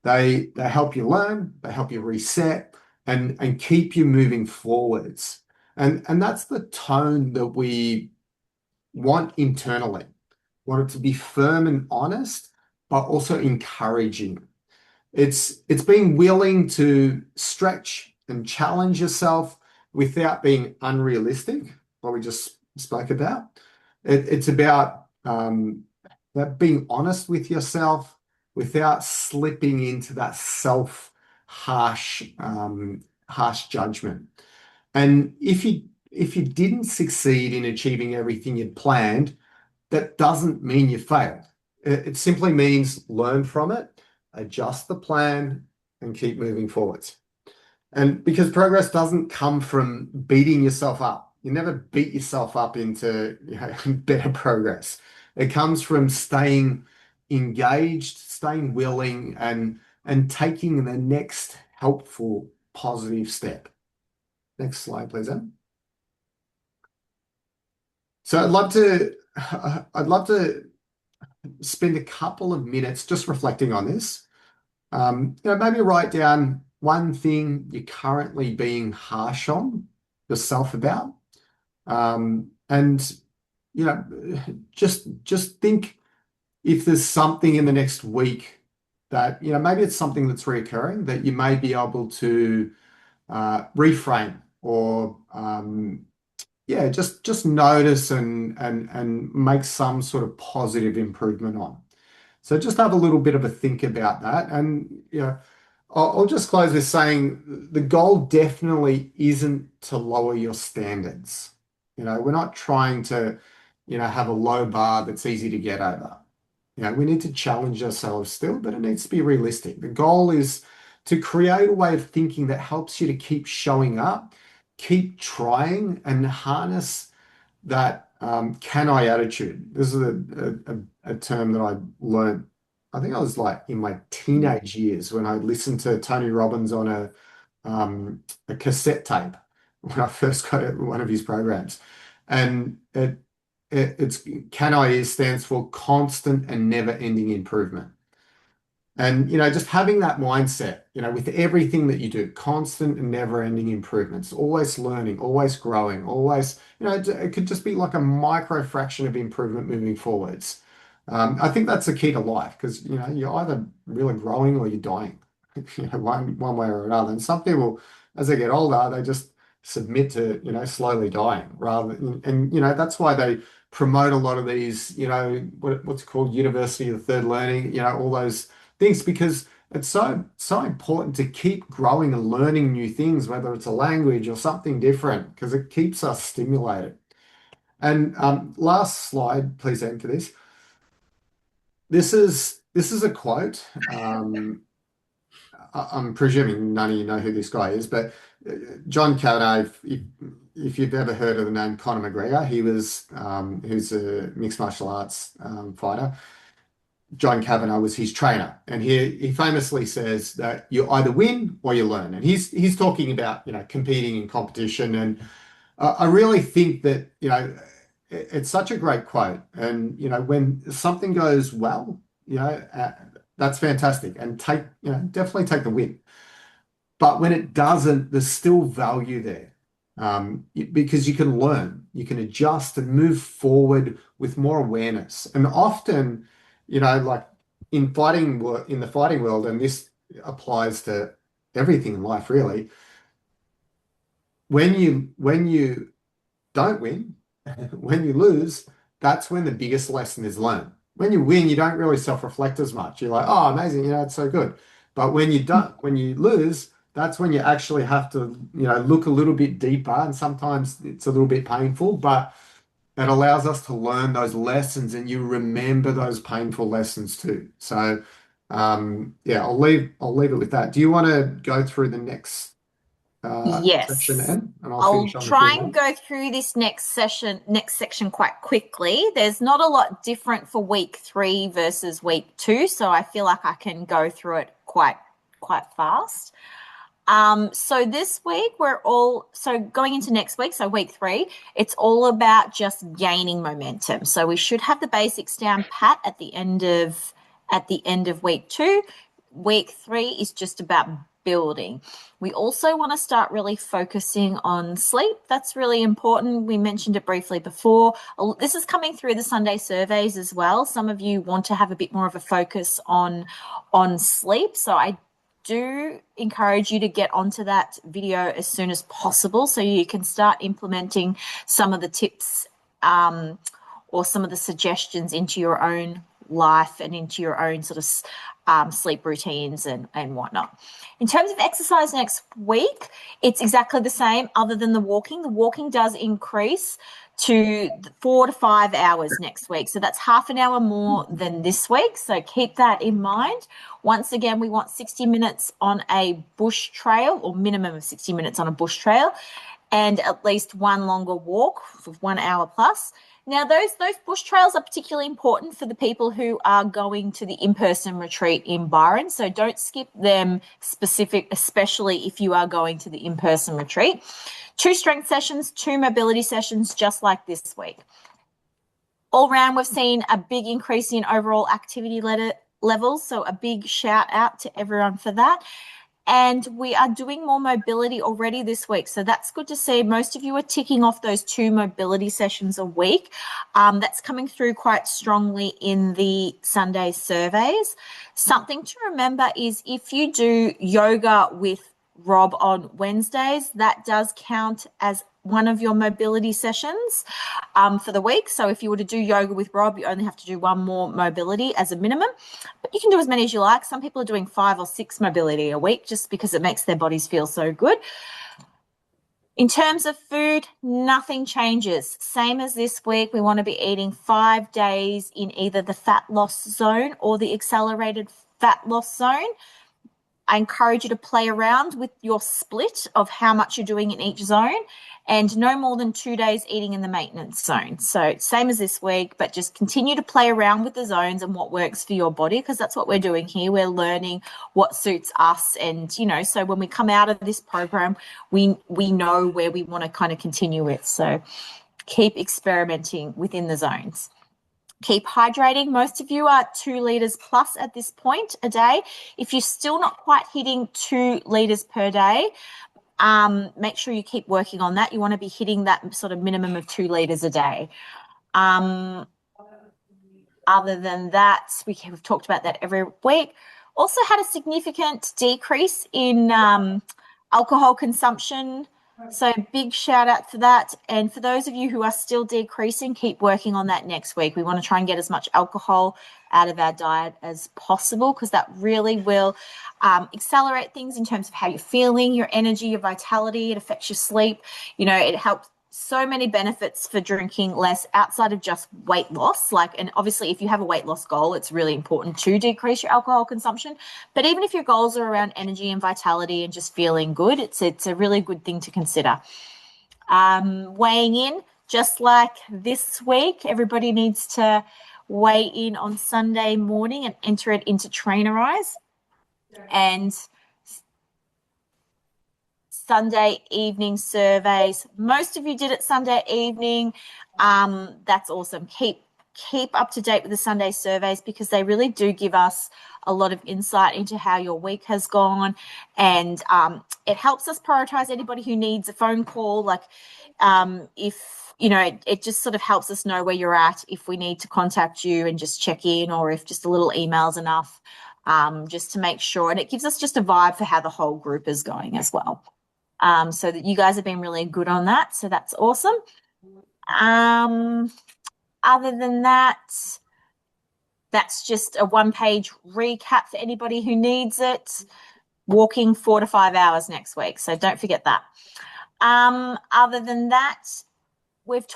They help you learn, they help you reset and keep you moving forwards. And that's the tone that we want internally. Want it to be firm and honest, but also encouraging. It's being willing to stretch and challenge yourself without being unrealistic, what we just spoke about. It's about being honest with yourself without slipping into that harsh judgment. And if you didn't succeed in achieving everything you'd planned, that doesn't mean you failed. It simply means learn from it, adjust the plan, and keep moving forwards. And because progress doesn't come from beating yourself up. You never beat yourself up into better progress. It comes from staying engaged, staying willing, and taking the next helpful, positive step. Next slide, please, Em. So I'd love to spend a couple of minutes just reflecting on this. Maybe write down one thing you're currently being harsh on yourself about. Just think if there's something in the next week that, maybe it's something that's reoccurring that you may be able to reframe or just notice and make some sort of positive improvement on. So just have a little bit of a think about that. And I'll just close with saying the goal definitely isn't to lower your standards. We're not trying to have a low bar that's easy to get over. We need to challenge ourselves still, but it needs to be realistic. The goal is to create a way of thinking that helps you to keep showing up, keep trying, and harness that can I attitude. This is a term that I learned, I think I was like in my teenage years when I listened to Tony Robbins on a cassette tape when I first got one of his programs. And it's CANI stands for constant and never-ending improvement. And, just having that mindset, with everything that you do, constant and never-ending improvements, always learning, always growing, always, it could just be like a micro fraction of improvement moving forwards. I think that's the key to life because, you're either really growing or you're dying, one way or another. And some people, as they get older, they just submit to, slowly dying that's why they promote a lot of these, what's called university of the third learning, all those things, because it's so important to keep growing and learning new things, whether it's a language or something different, because it keeps us stimulated. And last slide, please, Em, for this. This is a quote. I'm presuming none of you know who this guy is, but John Kavanagh, if you've ever heard of the name Conor McGregor, who's a mixed martial arts fighter. John Kavanagh was his trainer, and he famously says that you either win or you learn. And he's talking about, competing in competition. And I really think that, it's such a great quote. And, when something goes well, that's fantastic, and definitely take the win. But when it doesn't, there's still value there, because you can learn, you can adjust and move forward with more awareness. And often, like in the fighting world, and this applies to everything in life, really. When you don't win, when you lose, that's when the biggest lesson is learned. When you win, you don't really self-reflect as much. You're like, oh, amazing, it's so good. But when you lose, that's when you actually have to, look a little bit deeper, and sometimes it's a little bit painful, but it allows us to learn those lessons, and you remember those painful lessons too. So, I'll leave it with that. Do you want to go through the next Yes. section, Em? And I'll finish on the try Q&A. and go through this next section quite quickly. There's not a lot different for week 3 versus week 2, so I feel like I can go through it quite fast. So this week going into next week, so week 3, it's all about just gaining momentum. So we should have the basics down pat at the end of week 2. Week 3 is just about building. We also want to start really focusing on sleep. That's really important. We mentioned it briefly before. This is coming through the Sunday surveys as well. Some of you want to have a bit more of a focus on sleep. So I do encourage you to get onto that video as soon as possible so you can start implementing some of the tips or some of the suggestions into your own life and into your own sort of sleep routines and whatnot. In terms of exercise next week, it's exactly the same other than the walking. The walking does increase to 4 to 5 hours next week. So that's half an hour more than this week. So keep that in mind. Once again, we want 60 minutes on a bush trail, or minimum of 60 minutes on a bush trail, and at least one longer walk for 1 hour plus. Now, those bush trails are particularly important for the people who are going to the in-person retreat in Byron. So don't skip them especially if you are going to the in-person retreat. 2 strength sessions, 2 mobility sessions, just like this week. All round, we've seen a big increase in overall activity levels. So a big shout out to everyone for that. And we are doing more mobility already this week. So that's good to see. Most of you are ticking off those 2 mobility sessions a week. That's coming through quite strongly in the Sunday surveys. Something to remember is if you do yoga with Rob on Wednesdays, that does count as one of your mobility sessions for the week. So if you were to do yoga with Rob, you only have to do 1 more mobility as a minimum, but you can do as many as you like. Some people are doing 5 or 6 mobility a week just because it makes their bodies feel so good. In terms of food, nothing changes. Same as this week, we want to be eating 5 days in either the fat loss zone or the accelerated fat loss zone. I encourage you to play around with your split of how much you're doing in each zone, and no more than 2 days eating in the maintenance zone. So same as this week, but just continue to play around with the zones and what works for your body, because that's what we're doing here. We're learning what suits us. And, so when we come out of this program, we know where we want to kind of continue with. So keep experimenting within the zones. Keep hydrating. Most of you are 2 litres plus at this point a day. If you're still not quite hitting 2 litres per day, make sure you keep working on that. You want to be hitting that sort of minimum of 2 litres a day. Other than that, we've talked about that every week. Also had a significant decrease in alcohol consumption So big shout out for that. And for those of you who are still decreasing, keep working on that next week. We want to try and get as much alcohol out of our diet as possible, because that really will accelerate things in terms of how you're feeling, your energy, your vitality. It affects your sleep. You know, it helps so many benefits for drinking less outside of just weight loss. Like, and obviously if you have a weight loss goal, it's really important to decrease your alcohol consumption. But even if your goals are around energy and vitality and just feeling good, it's a really good thing to consider. Weighing in, just like this week, everybody needs to weigh in on Sunday morning and enter it into Trainerize. And Sunday evening surveys. Most of you did it Sunday evening. That's awesome. Keep up to date with the Sunday surveys, because they really do give us a lot of insight into how your week has gone, and it helps us prioritize anybody who needs a phone call. Like, if you know, it just sort of helps us know where you're at, if we need to contact you and just check in, or if just a little email is enough, just to make sure. And it gives us just a vibe for how the whole group is going as well. So that you guys have been really good on that. So that's awesome. Other than that, that's just a 1-page recap for anybody who needs it. Walking 4 to 5 hours next week. So don't forget that. Other than that, we've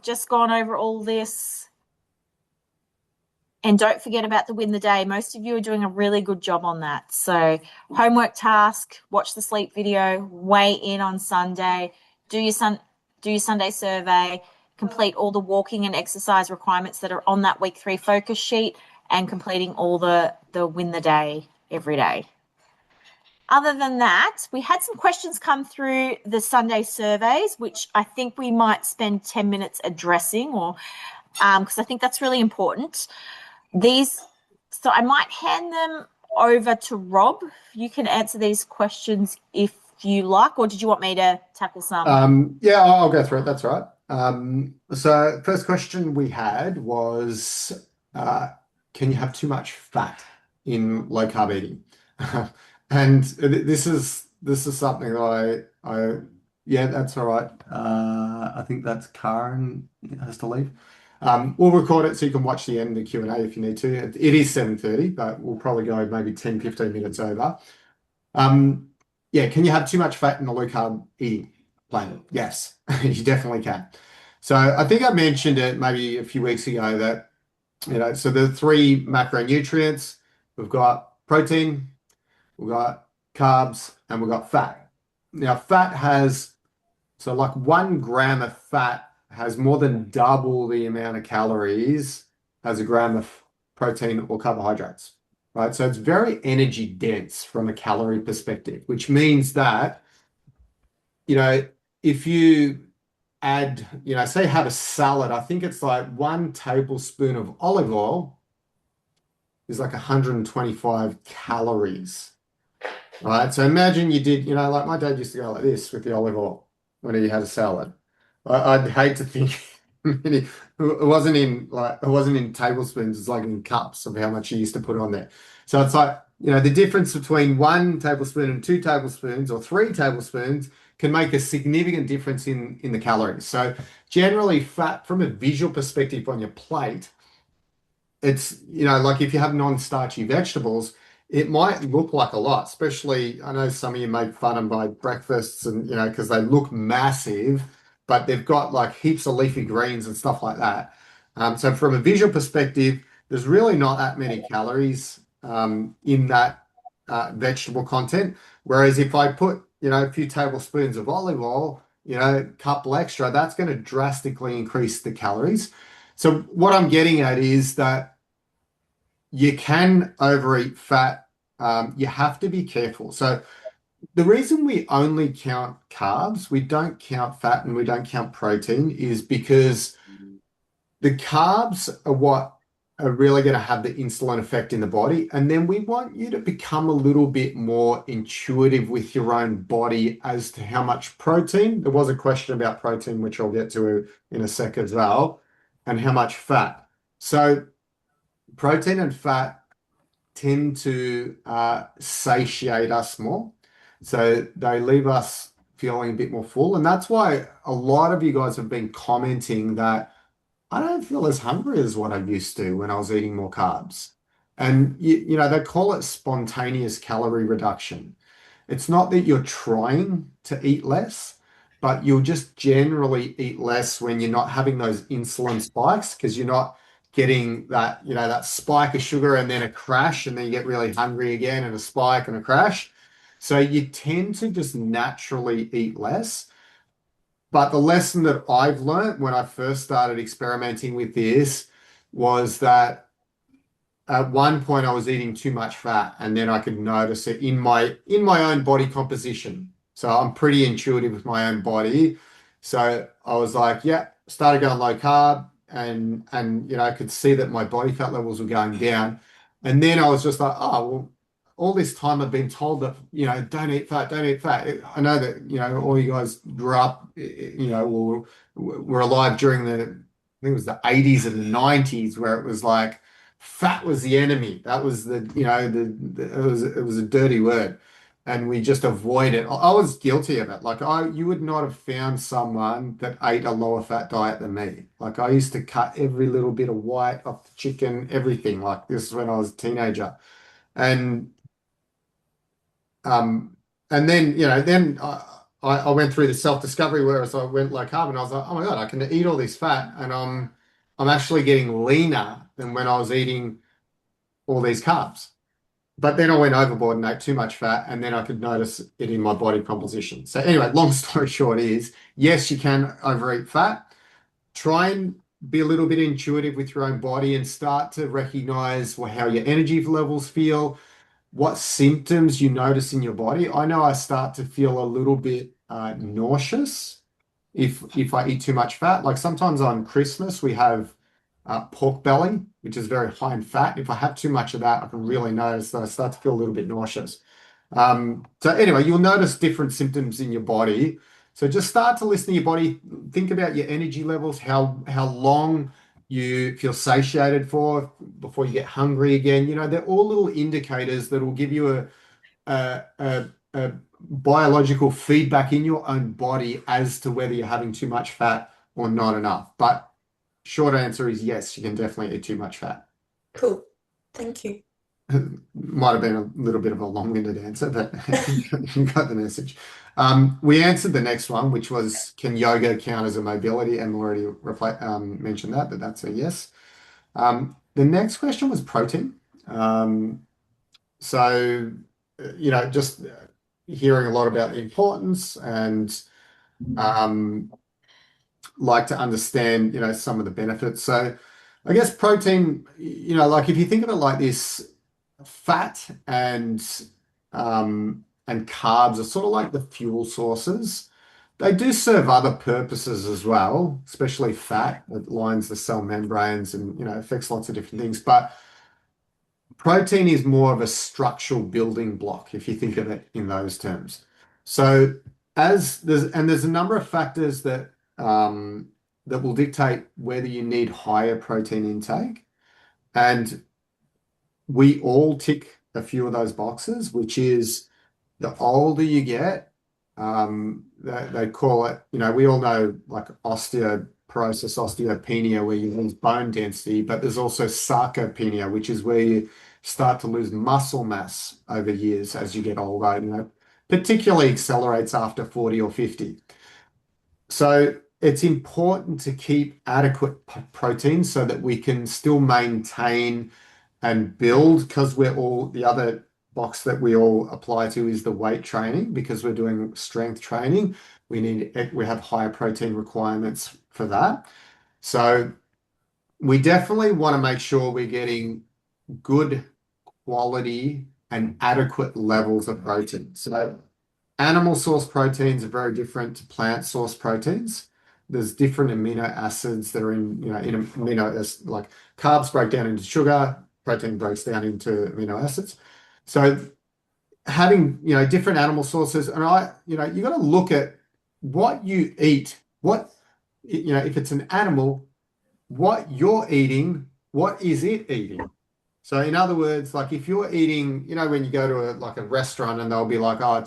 just gone over all this. And don't forget about the win the day. Most of you are doing a really good job on that. So homework task, watch the sleep video, weigh in on Sunday, do your Sunday survey, complete all the walking and exercise requirements that are on that week 3 focus sheet, and completing all the win the day every day. Other than that, we had some questions come through the Sunday surveys, which I think we might spend 10 minutes addressing, or because I think that's really important. So I might hand them over to Rob. You can answer these questions if you like, or did you want me to tackle some? Yeah, I'll go through it. That's right. So first question we had was, can you have too much fat in low carb eating? And this is something that yeah, that's all right. I think that's Karen has to leave. We'll record it so you can watch the end of the Q&A if you need to. It is 7:30, but we'll probably go maybe 10, 15 minutes over. Yeah, can you have too much fat in a low carb eating plan? Yes, you definitely can. So I think I mentioned it maybe a few weeks ago that, you know, so the 3 macronutrients, we've got protein, we've got carbs, and we've got fat. Now, fat has, so like 1 gram of fat has more than double the amount of calories as a gram of protein or carbohydrates, right? So it's very energy dense from a calorie perspective, which means that, you know, if you add, you know, say have a salad, I think it's like 1 tablespoon of olive oil is like 125 calories, right? So imagine you did, you know, like my dad used to go like this with the olive oil when he had a salad. I'd hate to think it wasn't in tablespoons, it's like in cups of how much he used to put on there. So it's like, you know, the difference between 1 tablespoon and 2 tablespoons or 3 tablespoons can make a significant difference in the calories. So generally, fat from a visual perspective on your plate, it's, you know, like if you have non-starchy vegetables, it might look like a lot, especially, I know some of you make fun of my breakfasts and, you know, because they look massive, but they've got like heaps of leafy greens and stuff like that. So from a visual perspective, there's really not that many calories in that vegetable content. Whereas if I put, you know, a few tablespoons of olive oil, you know, a couple extra, that's going to drastically increase the calories. So what I'm getting at is that you can overeat fat. You have to be careful. So the reason we only count carbs, we don't count fat and we don't count protein, is because the carbs are what are really going to have the insulin effect in the body. And then we want you to become a little bit more intuitive with your own body as to how much protein. There was a question about protein, which I'll get to in a sec as well, and how much fat. So protein and fat tend to satiate us more. So they leave us feeling a bit more full. And that's why a lot of you guys have been commenting that I don't feel as hungry as what I used to when I was eating more carbs. And you know, they call it spontaneous calorie reduction. It's not that you're trying to eat less, but you'll just generally eat less when you're not having those insulin spikes because you're not getting that, you know, that spike of sugar and then a crash, and then you get really hungry again and a spike and a crash. So you tend to just naturally eat less. But the lesson that I've learned when I first started experimenting with this was that at one point I was eating too much fat, and then I could notice it in my own body composition. So I'm pretty intuitive with my own body. So I was like, yeah, started going low carb, and you know, I could see that my body fat levels were going down. And then I was just like, oh, well, all this time I've been told that, you know, don't eat fat, don't eat fat. I know that, you know, all you guys grew up, you know, or were alive during I think it was the 80s and the 90s, where it was like fat was the enemy. That was you know, it was a dirty word, and we just avoid it. I was guilty of it. Like you would not have found someone that ate a lower fat diet than me. Like I used to cut every little bit of white off the chicken, everything. Like this is when I was a teenager. And and then, you know, then I went through the self-discovery where I went low carb, and I was like, oh my God, I can eat all this fat, and I'm actually getting leaner than when I was eating all these carbs. But then I went overboard and ate too much fat, and then I could notice it in my body composition. So anyway, long story short is, yes, you can overeat fat. Try and be a little bit intuitive with your own body and start to recognize how your energy levels feel, what symptoms you notice in your body. I know I start to feel a little bit nauseous if I eat too much fat. Like sometimes on Christmas we have pork belly, which is very high in fat. If I have too much of that, I can really notice that I start to feel a little bit nauseous. So anyway, you'll notice different symptoms in your body. So just start to listen to your body. Think about your energy levels, how long you feel satiated for before you get hungry again. You know, they're all little indicators that will give you a biological feedback in your own body as to whether you're having too much fat or not enough. But short answer is yes, you can definitely eat too much fat. Cool. Thank you. Might have been a little bit of a long-winded answer, but you got the message. We answered the next one, which was, can yoga count as a mobility? And we already mentioned that, but that's a yes. The next question was protein. So, you know, just hearing a lot about the importance, and like to understand, you know, some of the benefits. So I guess protein, you know, like if you think of it like this, fat and carbs are sort of like the fuel sources. They do serve other purposes as well, especially fat that lines the cell membranes and, you know, affects lots of different things. But protein is more of a structural building block if you think of it in those terms. So there's a number of factors that will dictate whether you need higher protein intake, and we all tick a few of those boxes, which is the older you get, they call it, you know, we all know like osteoporosis, osteopenia, where you lose bone density, but there's also sarcopenia, which is where you start to lose muscle mass over years as you get older, you know, particularly accelerates after 40 or 50. So it's important to keep adequate protein so that we can still maintain and build, because the other box that we all apply to is the weight training, because we're doing strength training. We have higher protein requirements for that. So we definitely want to make sure we're getting good quality and adequate levels of protein. So animal source proteins are very different to plant source proteins. There's different amino acids that are in, you know, in amino, like carbs break down into sugar, protein breaks down into amino acids. So having, you know, different animal sources, and you know, you got to look at what you eat, you know, if it's an animal, what you're eating, what is it eating? So in other words, like if you're eating, you know, when you go to a restaurant and they'll be like, oh,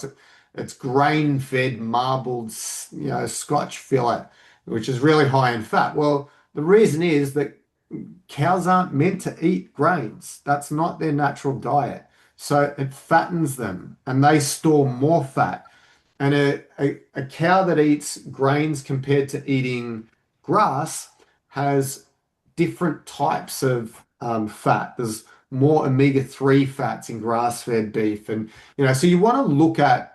it's grain-fed, marbled, Scotch fillet, which is really high in fat. Well, the reason is that cows aren't meant to eat grains. That's not their natural diet. So it fattens them and they store more fat. And a cow that eats grains compared to eating grass has different types of fat. There's more omega-3 fats in grass-fed beef. And, so you want to look at,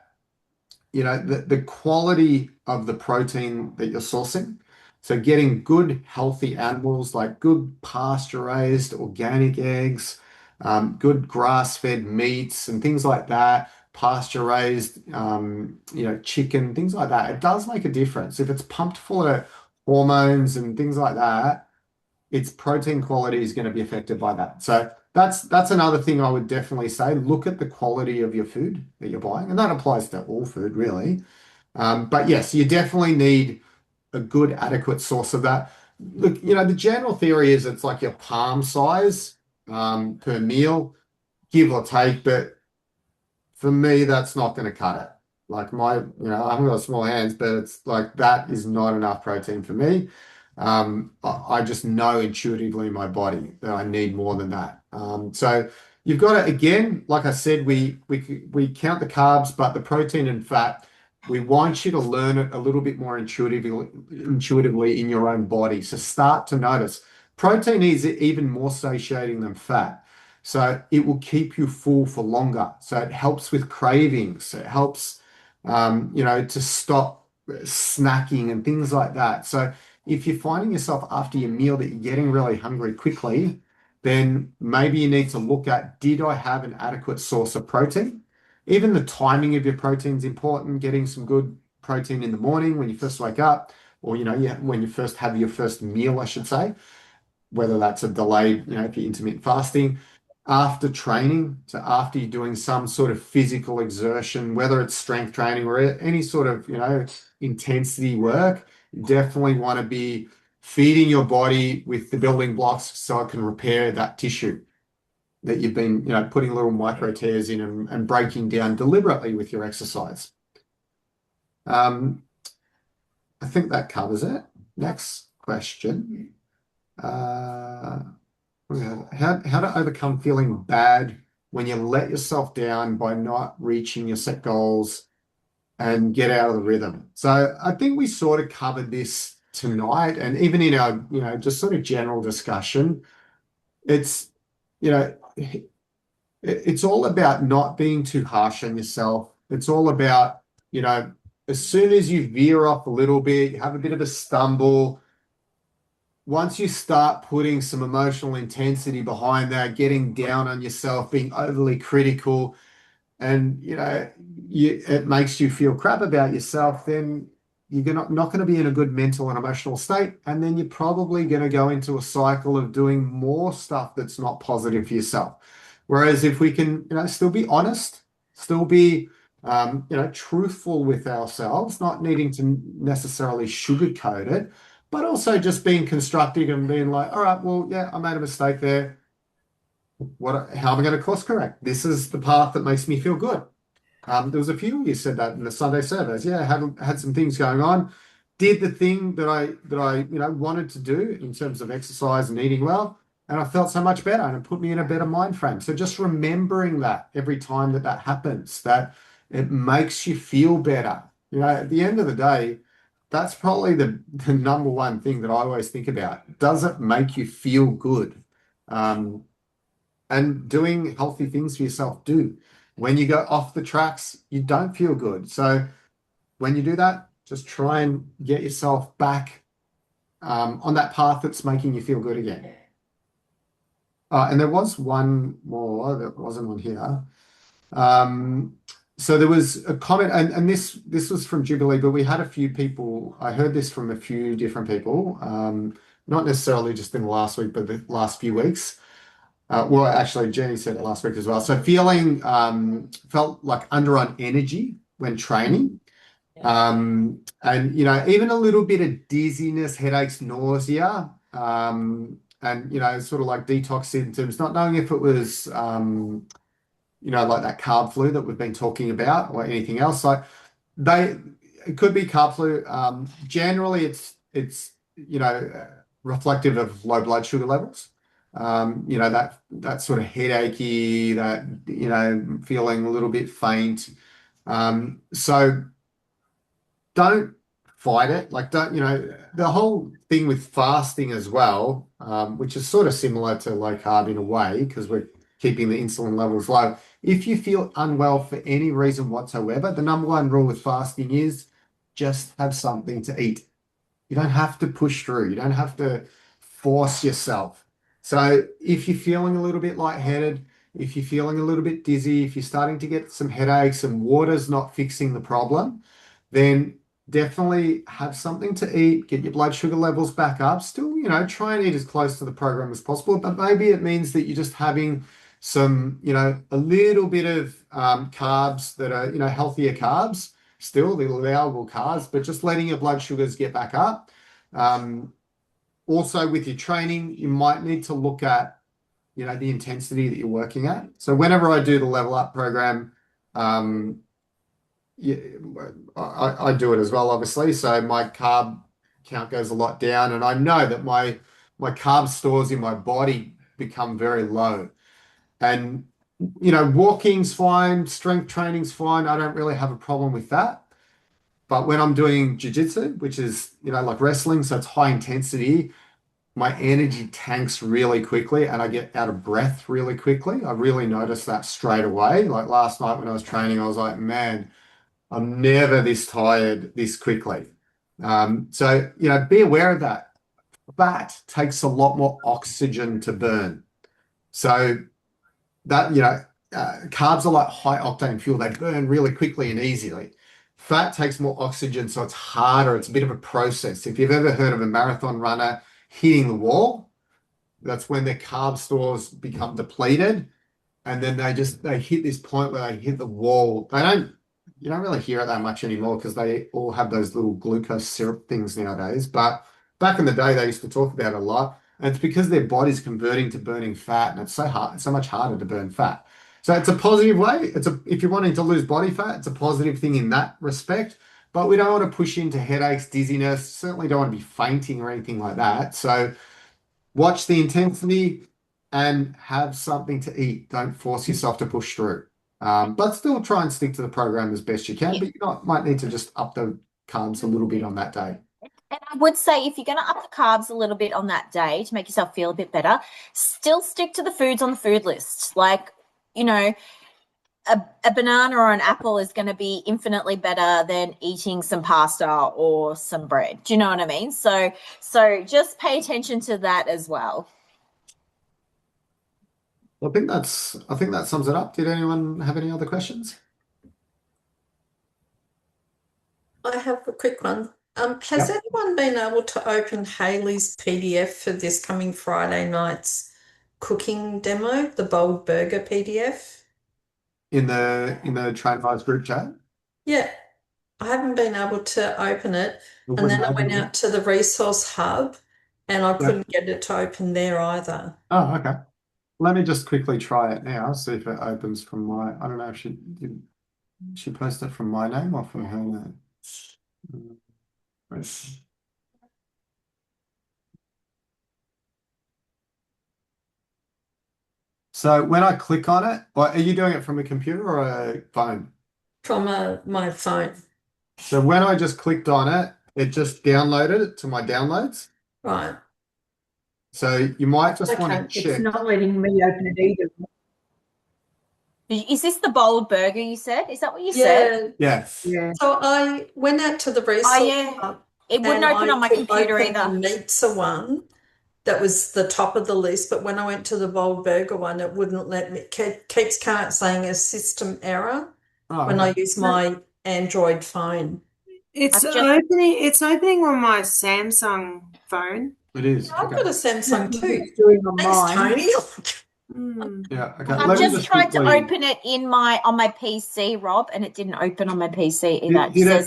the quality of the protein that you're sourcing. So getting good, healthy animals, like good pasture-raised organic eggs, good grass-fed meats and things like that, pasture-raised, chicken, things like that. It does make a difference. If it's pumped full of hormones and things like that, its protein quality is going to be affected by that. So that's another thing I would definitely say. Look at the quality of your food that you're buying, and that applies to all food, really. But yes, you definitely need a good, adequate source of that. Look, the general theory is it's like your palm size per meal, give or take, but for me, that's not going to cut it. Like I haven't got small hands, but it's like that is not enough protein for me. I just know intuitively in my body that I need more than that. So you've got to, again, like I said, we count the carbs, but the protein and fat, we want you to learn it a little bit more intuitively in your own body. So start to notice. Protein is even more satiating than fat. So it will keep you full for longer. So it helps with cravings. It helps, to stop snacking and things like that. So if you're finding yourself after your meal that you're getting really hungry quickly, then maybe you need to look at, did I have an adequate source of protein? Even the timing of your protein is important. Getting some good protein in the morning when you first wake up, or, when you first have your first meal, I should say, whether that's a delayed, if you're intermittent fasting, after training, so after you're doing some sort of physical exertion, whether it's strength training or any sort of, intensity work, you definitely want to be feeding your body with the building blocks so it can repair that tissue that you've been, putting little micro tears in and breaking down deliberately with your exercise. I think that covers it. Next question. How to overcome feeling bad when you let yourself down by not reaching your set goals and get out of the rhythm. So I think we sort of covered this tonight, and even in our, just sort of general discussion, it's, it's all about not being too harsh on yourself. It's all about, as soon as you veer off a little bit, you have a bit of a stumble, once you start putting some emotional intensity behind that, getting down on yourself, being overly critical, and it makes you feel crap about yourself, then you're not going to be in a good mental and emotional state, and then you're probably going to go into a cycle of doing more stuff that's not positive for yourself. Whereas if we can, still be honest, still be, truthful with ourselves, not needing to necessarily sugarcoat it, but also just being constructive and being like, all right, well, yeah, I made a mistake there. How am I going to course correct? This is the path that makes me feel good. There was a few of you said that in the Sunday surveys. Yeah, had some things going on. Did the thing that I wanted to do in terms of exercise and eating well, and I felt so much better, and it put me in a better mind frame. So just remembering that every time that happens, that it makes you feel better. At the end of the day, that's probably the number one thing that I always think about. Does it make you feel good? And doing healthy things for yourself do. When you go off the tracks, you don't feel good. So when you do that, just try and get yourself back on that path that's making you feel good again. And there was one more that wasn't on here. So there was a comment, and this was from Jubilee, but we had a few people, I heard this from a few different people, not necessarily just in the last week, but the last few weeks. Well, actually, Jenny said it last week as well. So felt like under on energy when training. And, even a little bit of dizziness, headaches, nausea, and, sort of like detox symptoms, not knowing if it was like that carb flu that we've been talking about or anything else. So it could be carb flu. Generally, it's reflective of low blood sugar levels. That sort of headachy, that feeling a little bit faint. So don't fight it. Like, don't, the whole thing with fasting as well, which is sort of similar to low carb in a way, because we're keeping the insulin levels low. If you feel unwell for any reason whatsoever, the number one rule with fasting is just have something to eat. You don't have to push through. You don't have to force yourself. So if you're feeling a little bit lightheaded, if you're feeling a little bit dizzy, if you're starting to get some headaches and water's not fixing the problem, then definitely have something to eat, get your blood sugar levels back up. Still, try and eat as close to the program as possible, but maybe it means that you're just having some, a little bit of carbs that are, healthier carbs, still the allowable carbs, but just letting your blood sugars get back up. Also with your training, you might need to look at, the intensity that you're working at. So whenever I do the Level Up program, yeah, I do it as well, obviously. So my carb count goes a lot down, and I know that my carb stores in my body become very low. And walking's fine, strength training's fine. I don't really have a problem with that. But when I'm doing jiu-jitsu, which is like wrestling, so it's high intensity, my energy tanks really quickly and I get out of breath really quickly. I really noticed that straight away. Like last night when I was training, I was like, man, I'm never this tired this quickly. So, be aware of that. Fat takes a lot more oxygen to burn. So that, carbs are like high octane fuel. They burn really quickly and easily. Fat takes more oxygen, so it's harder. It's a bit of a process. If you've ever heard of a marathon runner hitting the wall, that's when their carb stores become depleted. And then they hit this point where they hit the wall. You don't really hear it that much anymore because they all have those little glucose syrup things nowadays. But back in the day, they used to talk about it a lot. And it's because their body's converting to burning fat, and it's so much harder to burn fat. So it's a positive way. If you're wanting to lose body fat, it's a positive thing in that respect. But we don't want to push into headaches, dizziness. Certainly don't want to be fainting or anything like that. So watch the intensity and have something to eat. Don't force yourself to push through. But still try and stick to the program as best you can. But you might need to just up the carbs a little bit on that day. And I would say if you're going to up the carbs a little bit on that day to make yourself feel a bit better, still stick to the foods on the food list. Like, a banana or an apple is going to be infinitely better than eating some pasta or some bread. Do you know what I mean? So just pay attention to that as well. I think that sums it up. Did anyone have any other questions? I have a quick one. Has anyone been able to open Hayley's PDF for this coming Friday night's cooking demo, the Bold Burger PDF? In the Train Vibes group chat? Yeah, I haven't been able to open it. And then I went out to the resource hub and I couldn't get it to open there either. Oh, okay. Let me just quickly try it now, see if it opens from I don't know if she posted it from my name or from her name. So when I click on it, are you doing it from a computer or a phone? From my phone. So when I just clicked on it, it just downloaded it to my downloads. Right. So you might just want to check. It's not letting me open it either. Is this the Bold Burger you said? Is that what you said? Yes. Yeah. So I went out to the resource hub. It wouldn't open on my computer either. The pizza one that was the top of the list, but when I went to the Bold Burger one, it wouldn't let me. Keeps saying a system error when I use my Android phone. It's opening on my Samsung phone. It is. I've got a Samsung too. It's doing on Thanks, mine. Tony. Yeah. Okay. I've just tried to open it on my PC, Rob, and it didn't open on my PC either.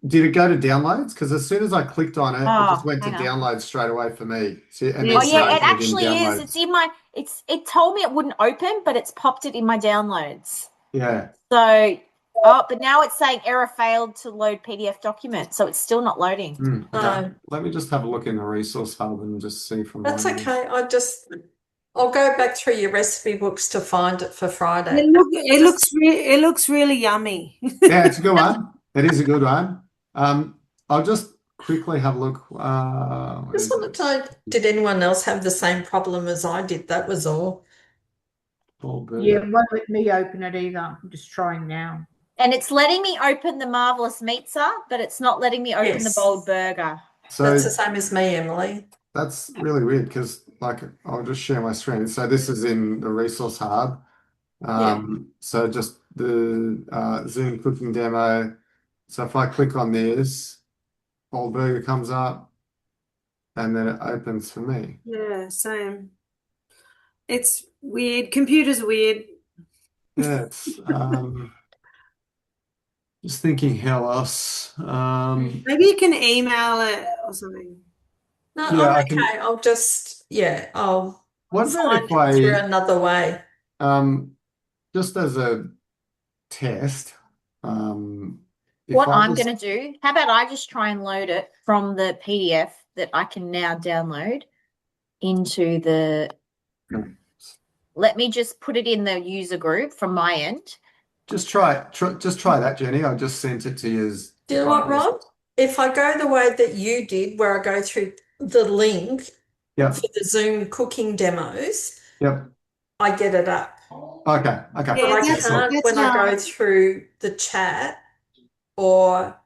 Did it go to downloads? Because as soon as I clicked on it, it just Oh, went to hang on. download straight away for me. So, and Oh then yeah, saved it in actually is. downloads. It's in my. It told me it wouldn't open, but it's popped it in my downloads. Yeah. So, but now it's saying error failed to load PDF document, so it's still not loading. Okay. No. Let me just have a look in the resource hub and just see from That's my end. okay. I'll go back through your recipe books to find it for Friday. It looks really yummy. Yeah, it's a good one. It is a good one. I'll just quickly have a look. Where Just is wanted it? to know, did anyone else have the same problem as I did? That was all. Bald burger. Yeah, it won't let me open it either. I'm just trying now. And it's letting me open the Marvelous Meatza, but it's not letting me open the Yes. Bold Burger. So That's the same as me, Emily. that's really weird because, like, I'll just share my screen. So this is in the resource hub. So just the Zoom cooking demo. So if I click on this, Bold Burger comes up, and then it opens for me. Yeah, same. It's weird. Computers are weird. Yeah, it's just thinking how else. Maybe you can email it or something. No, Yeah, I I'm can. okay. I'll What about find if it through I another way. just as a test, if What I I'm just going to do, how about I just try and load it from the PDF that I can now download into the. Let me just put it in the user group from my end. just try that, Jenny. I just sent it to you as Do you know what, Rob? If I go the way that you did, where I go through the link Yep. for the Zoom cooking demos, Yep. I get it up. Okay. But Yeah, I that's- can't that's when I how go through the chat or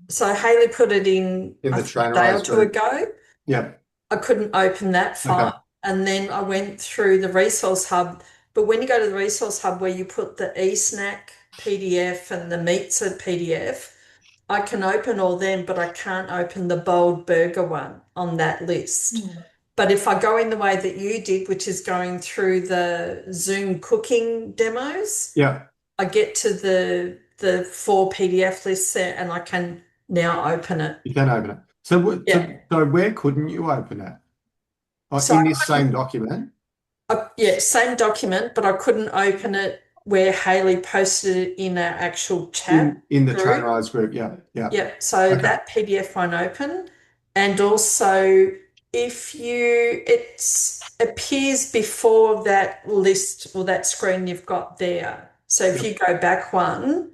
so Haley put it in In the a day or Trainerize two group. ago. Yep. I couldn't open that file. And then I went through the resource hub. But when you go to the resource hub where you put the eSnack PDF and the Meatza PDF, I can open all them, but I can't open the Bold Burger one on that list. But if I go in the way that you did, which is going through the Zoom cooking demos, Yeah. I get to the 4 PDF lists there and I can now open it. You can open it. So Yeah. so where couldn't you open it? So In I this same document? Yeah, same document, but I couldn't open it where Haley posted it in our actual chat. In the group. Trainerize group. Yeah. Yeah. Yep. So Okay. that PDF won't open. And also if it appears before that list or that screen you've got there. So if you go back one,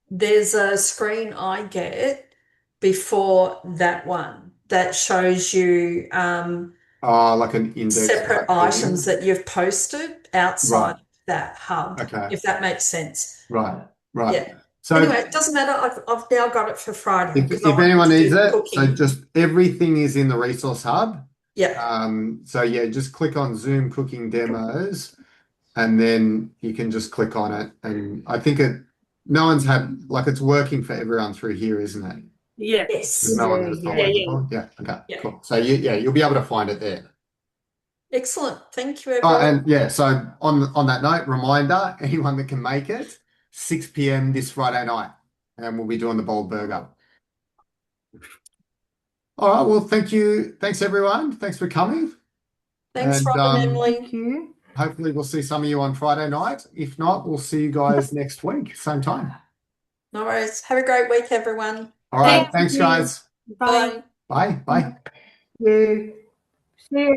there's a screen I get before that one that shows you Like an index separate type thing. items that you've posted outside Right. that hub, Okay. if that makes sense. Right. Yeah. So Anyway, it doesn't matter. I've now got it for Friday. if because I anyone wanted to needs do it, cooking. so just everything is in the resource hub. Yeah. So yeah, just click on Zoom cooking demos, and then you can just click on it. And I think no one's had it's working for everyone through here, isn't it? Yeah. Yes. There's no one that's Yeah, not yeah. working for it? Yeah. Okay. Yeah. Cool. So you'll be able to find it there. Excellent. Thank you, Oh, everyone. and yeah, so on that note, reminder, anyone that can make it, 6 p.m. this Friday night, and we'll be doing the Bold Burger. All right, well, thank you. Thanks, everyone. Thanks for coming. Thanks, and, Rob and Emily. Thank you. Hopefully we'll see some of you on Friday night. If not, we'll see you guys next week, same time. No worries. Have a great week, everyone. All right, Thank thanks, you. guys. Bye. Bye. Bye. You. See you.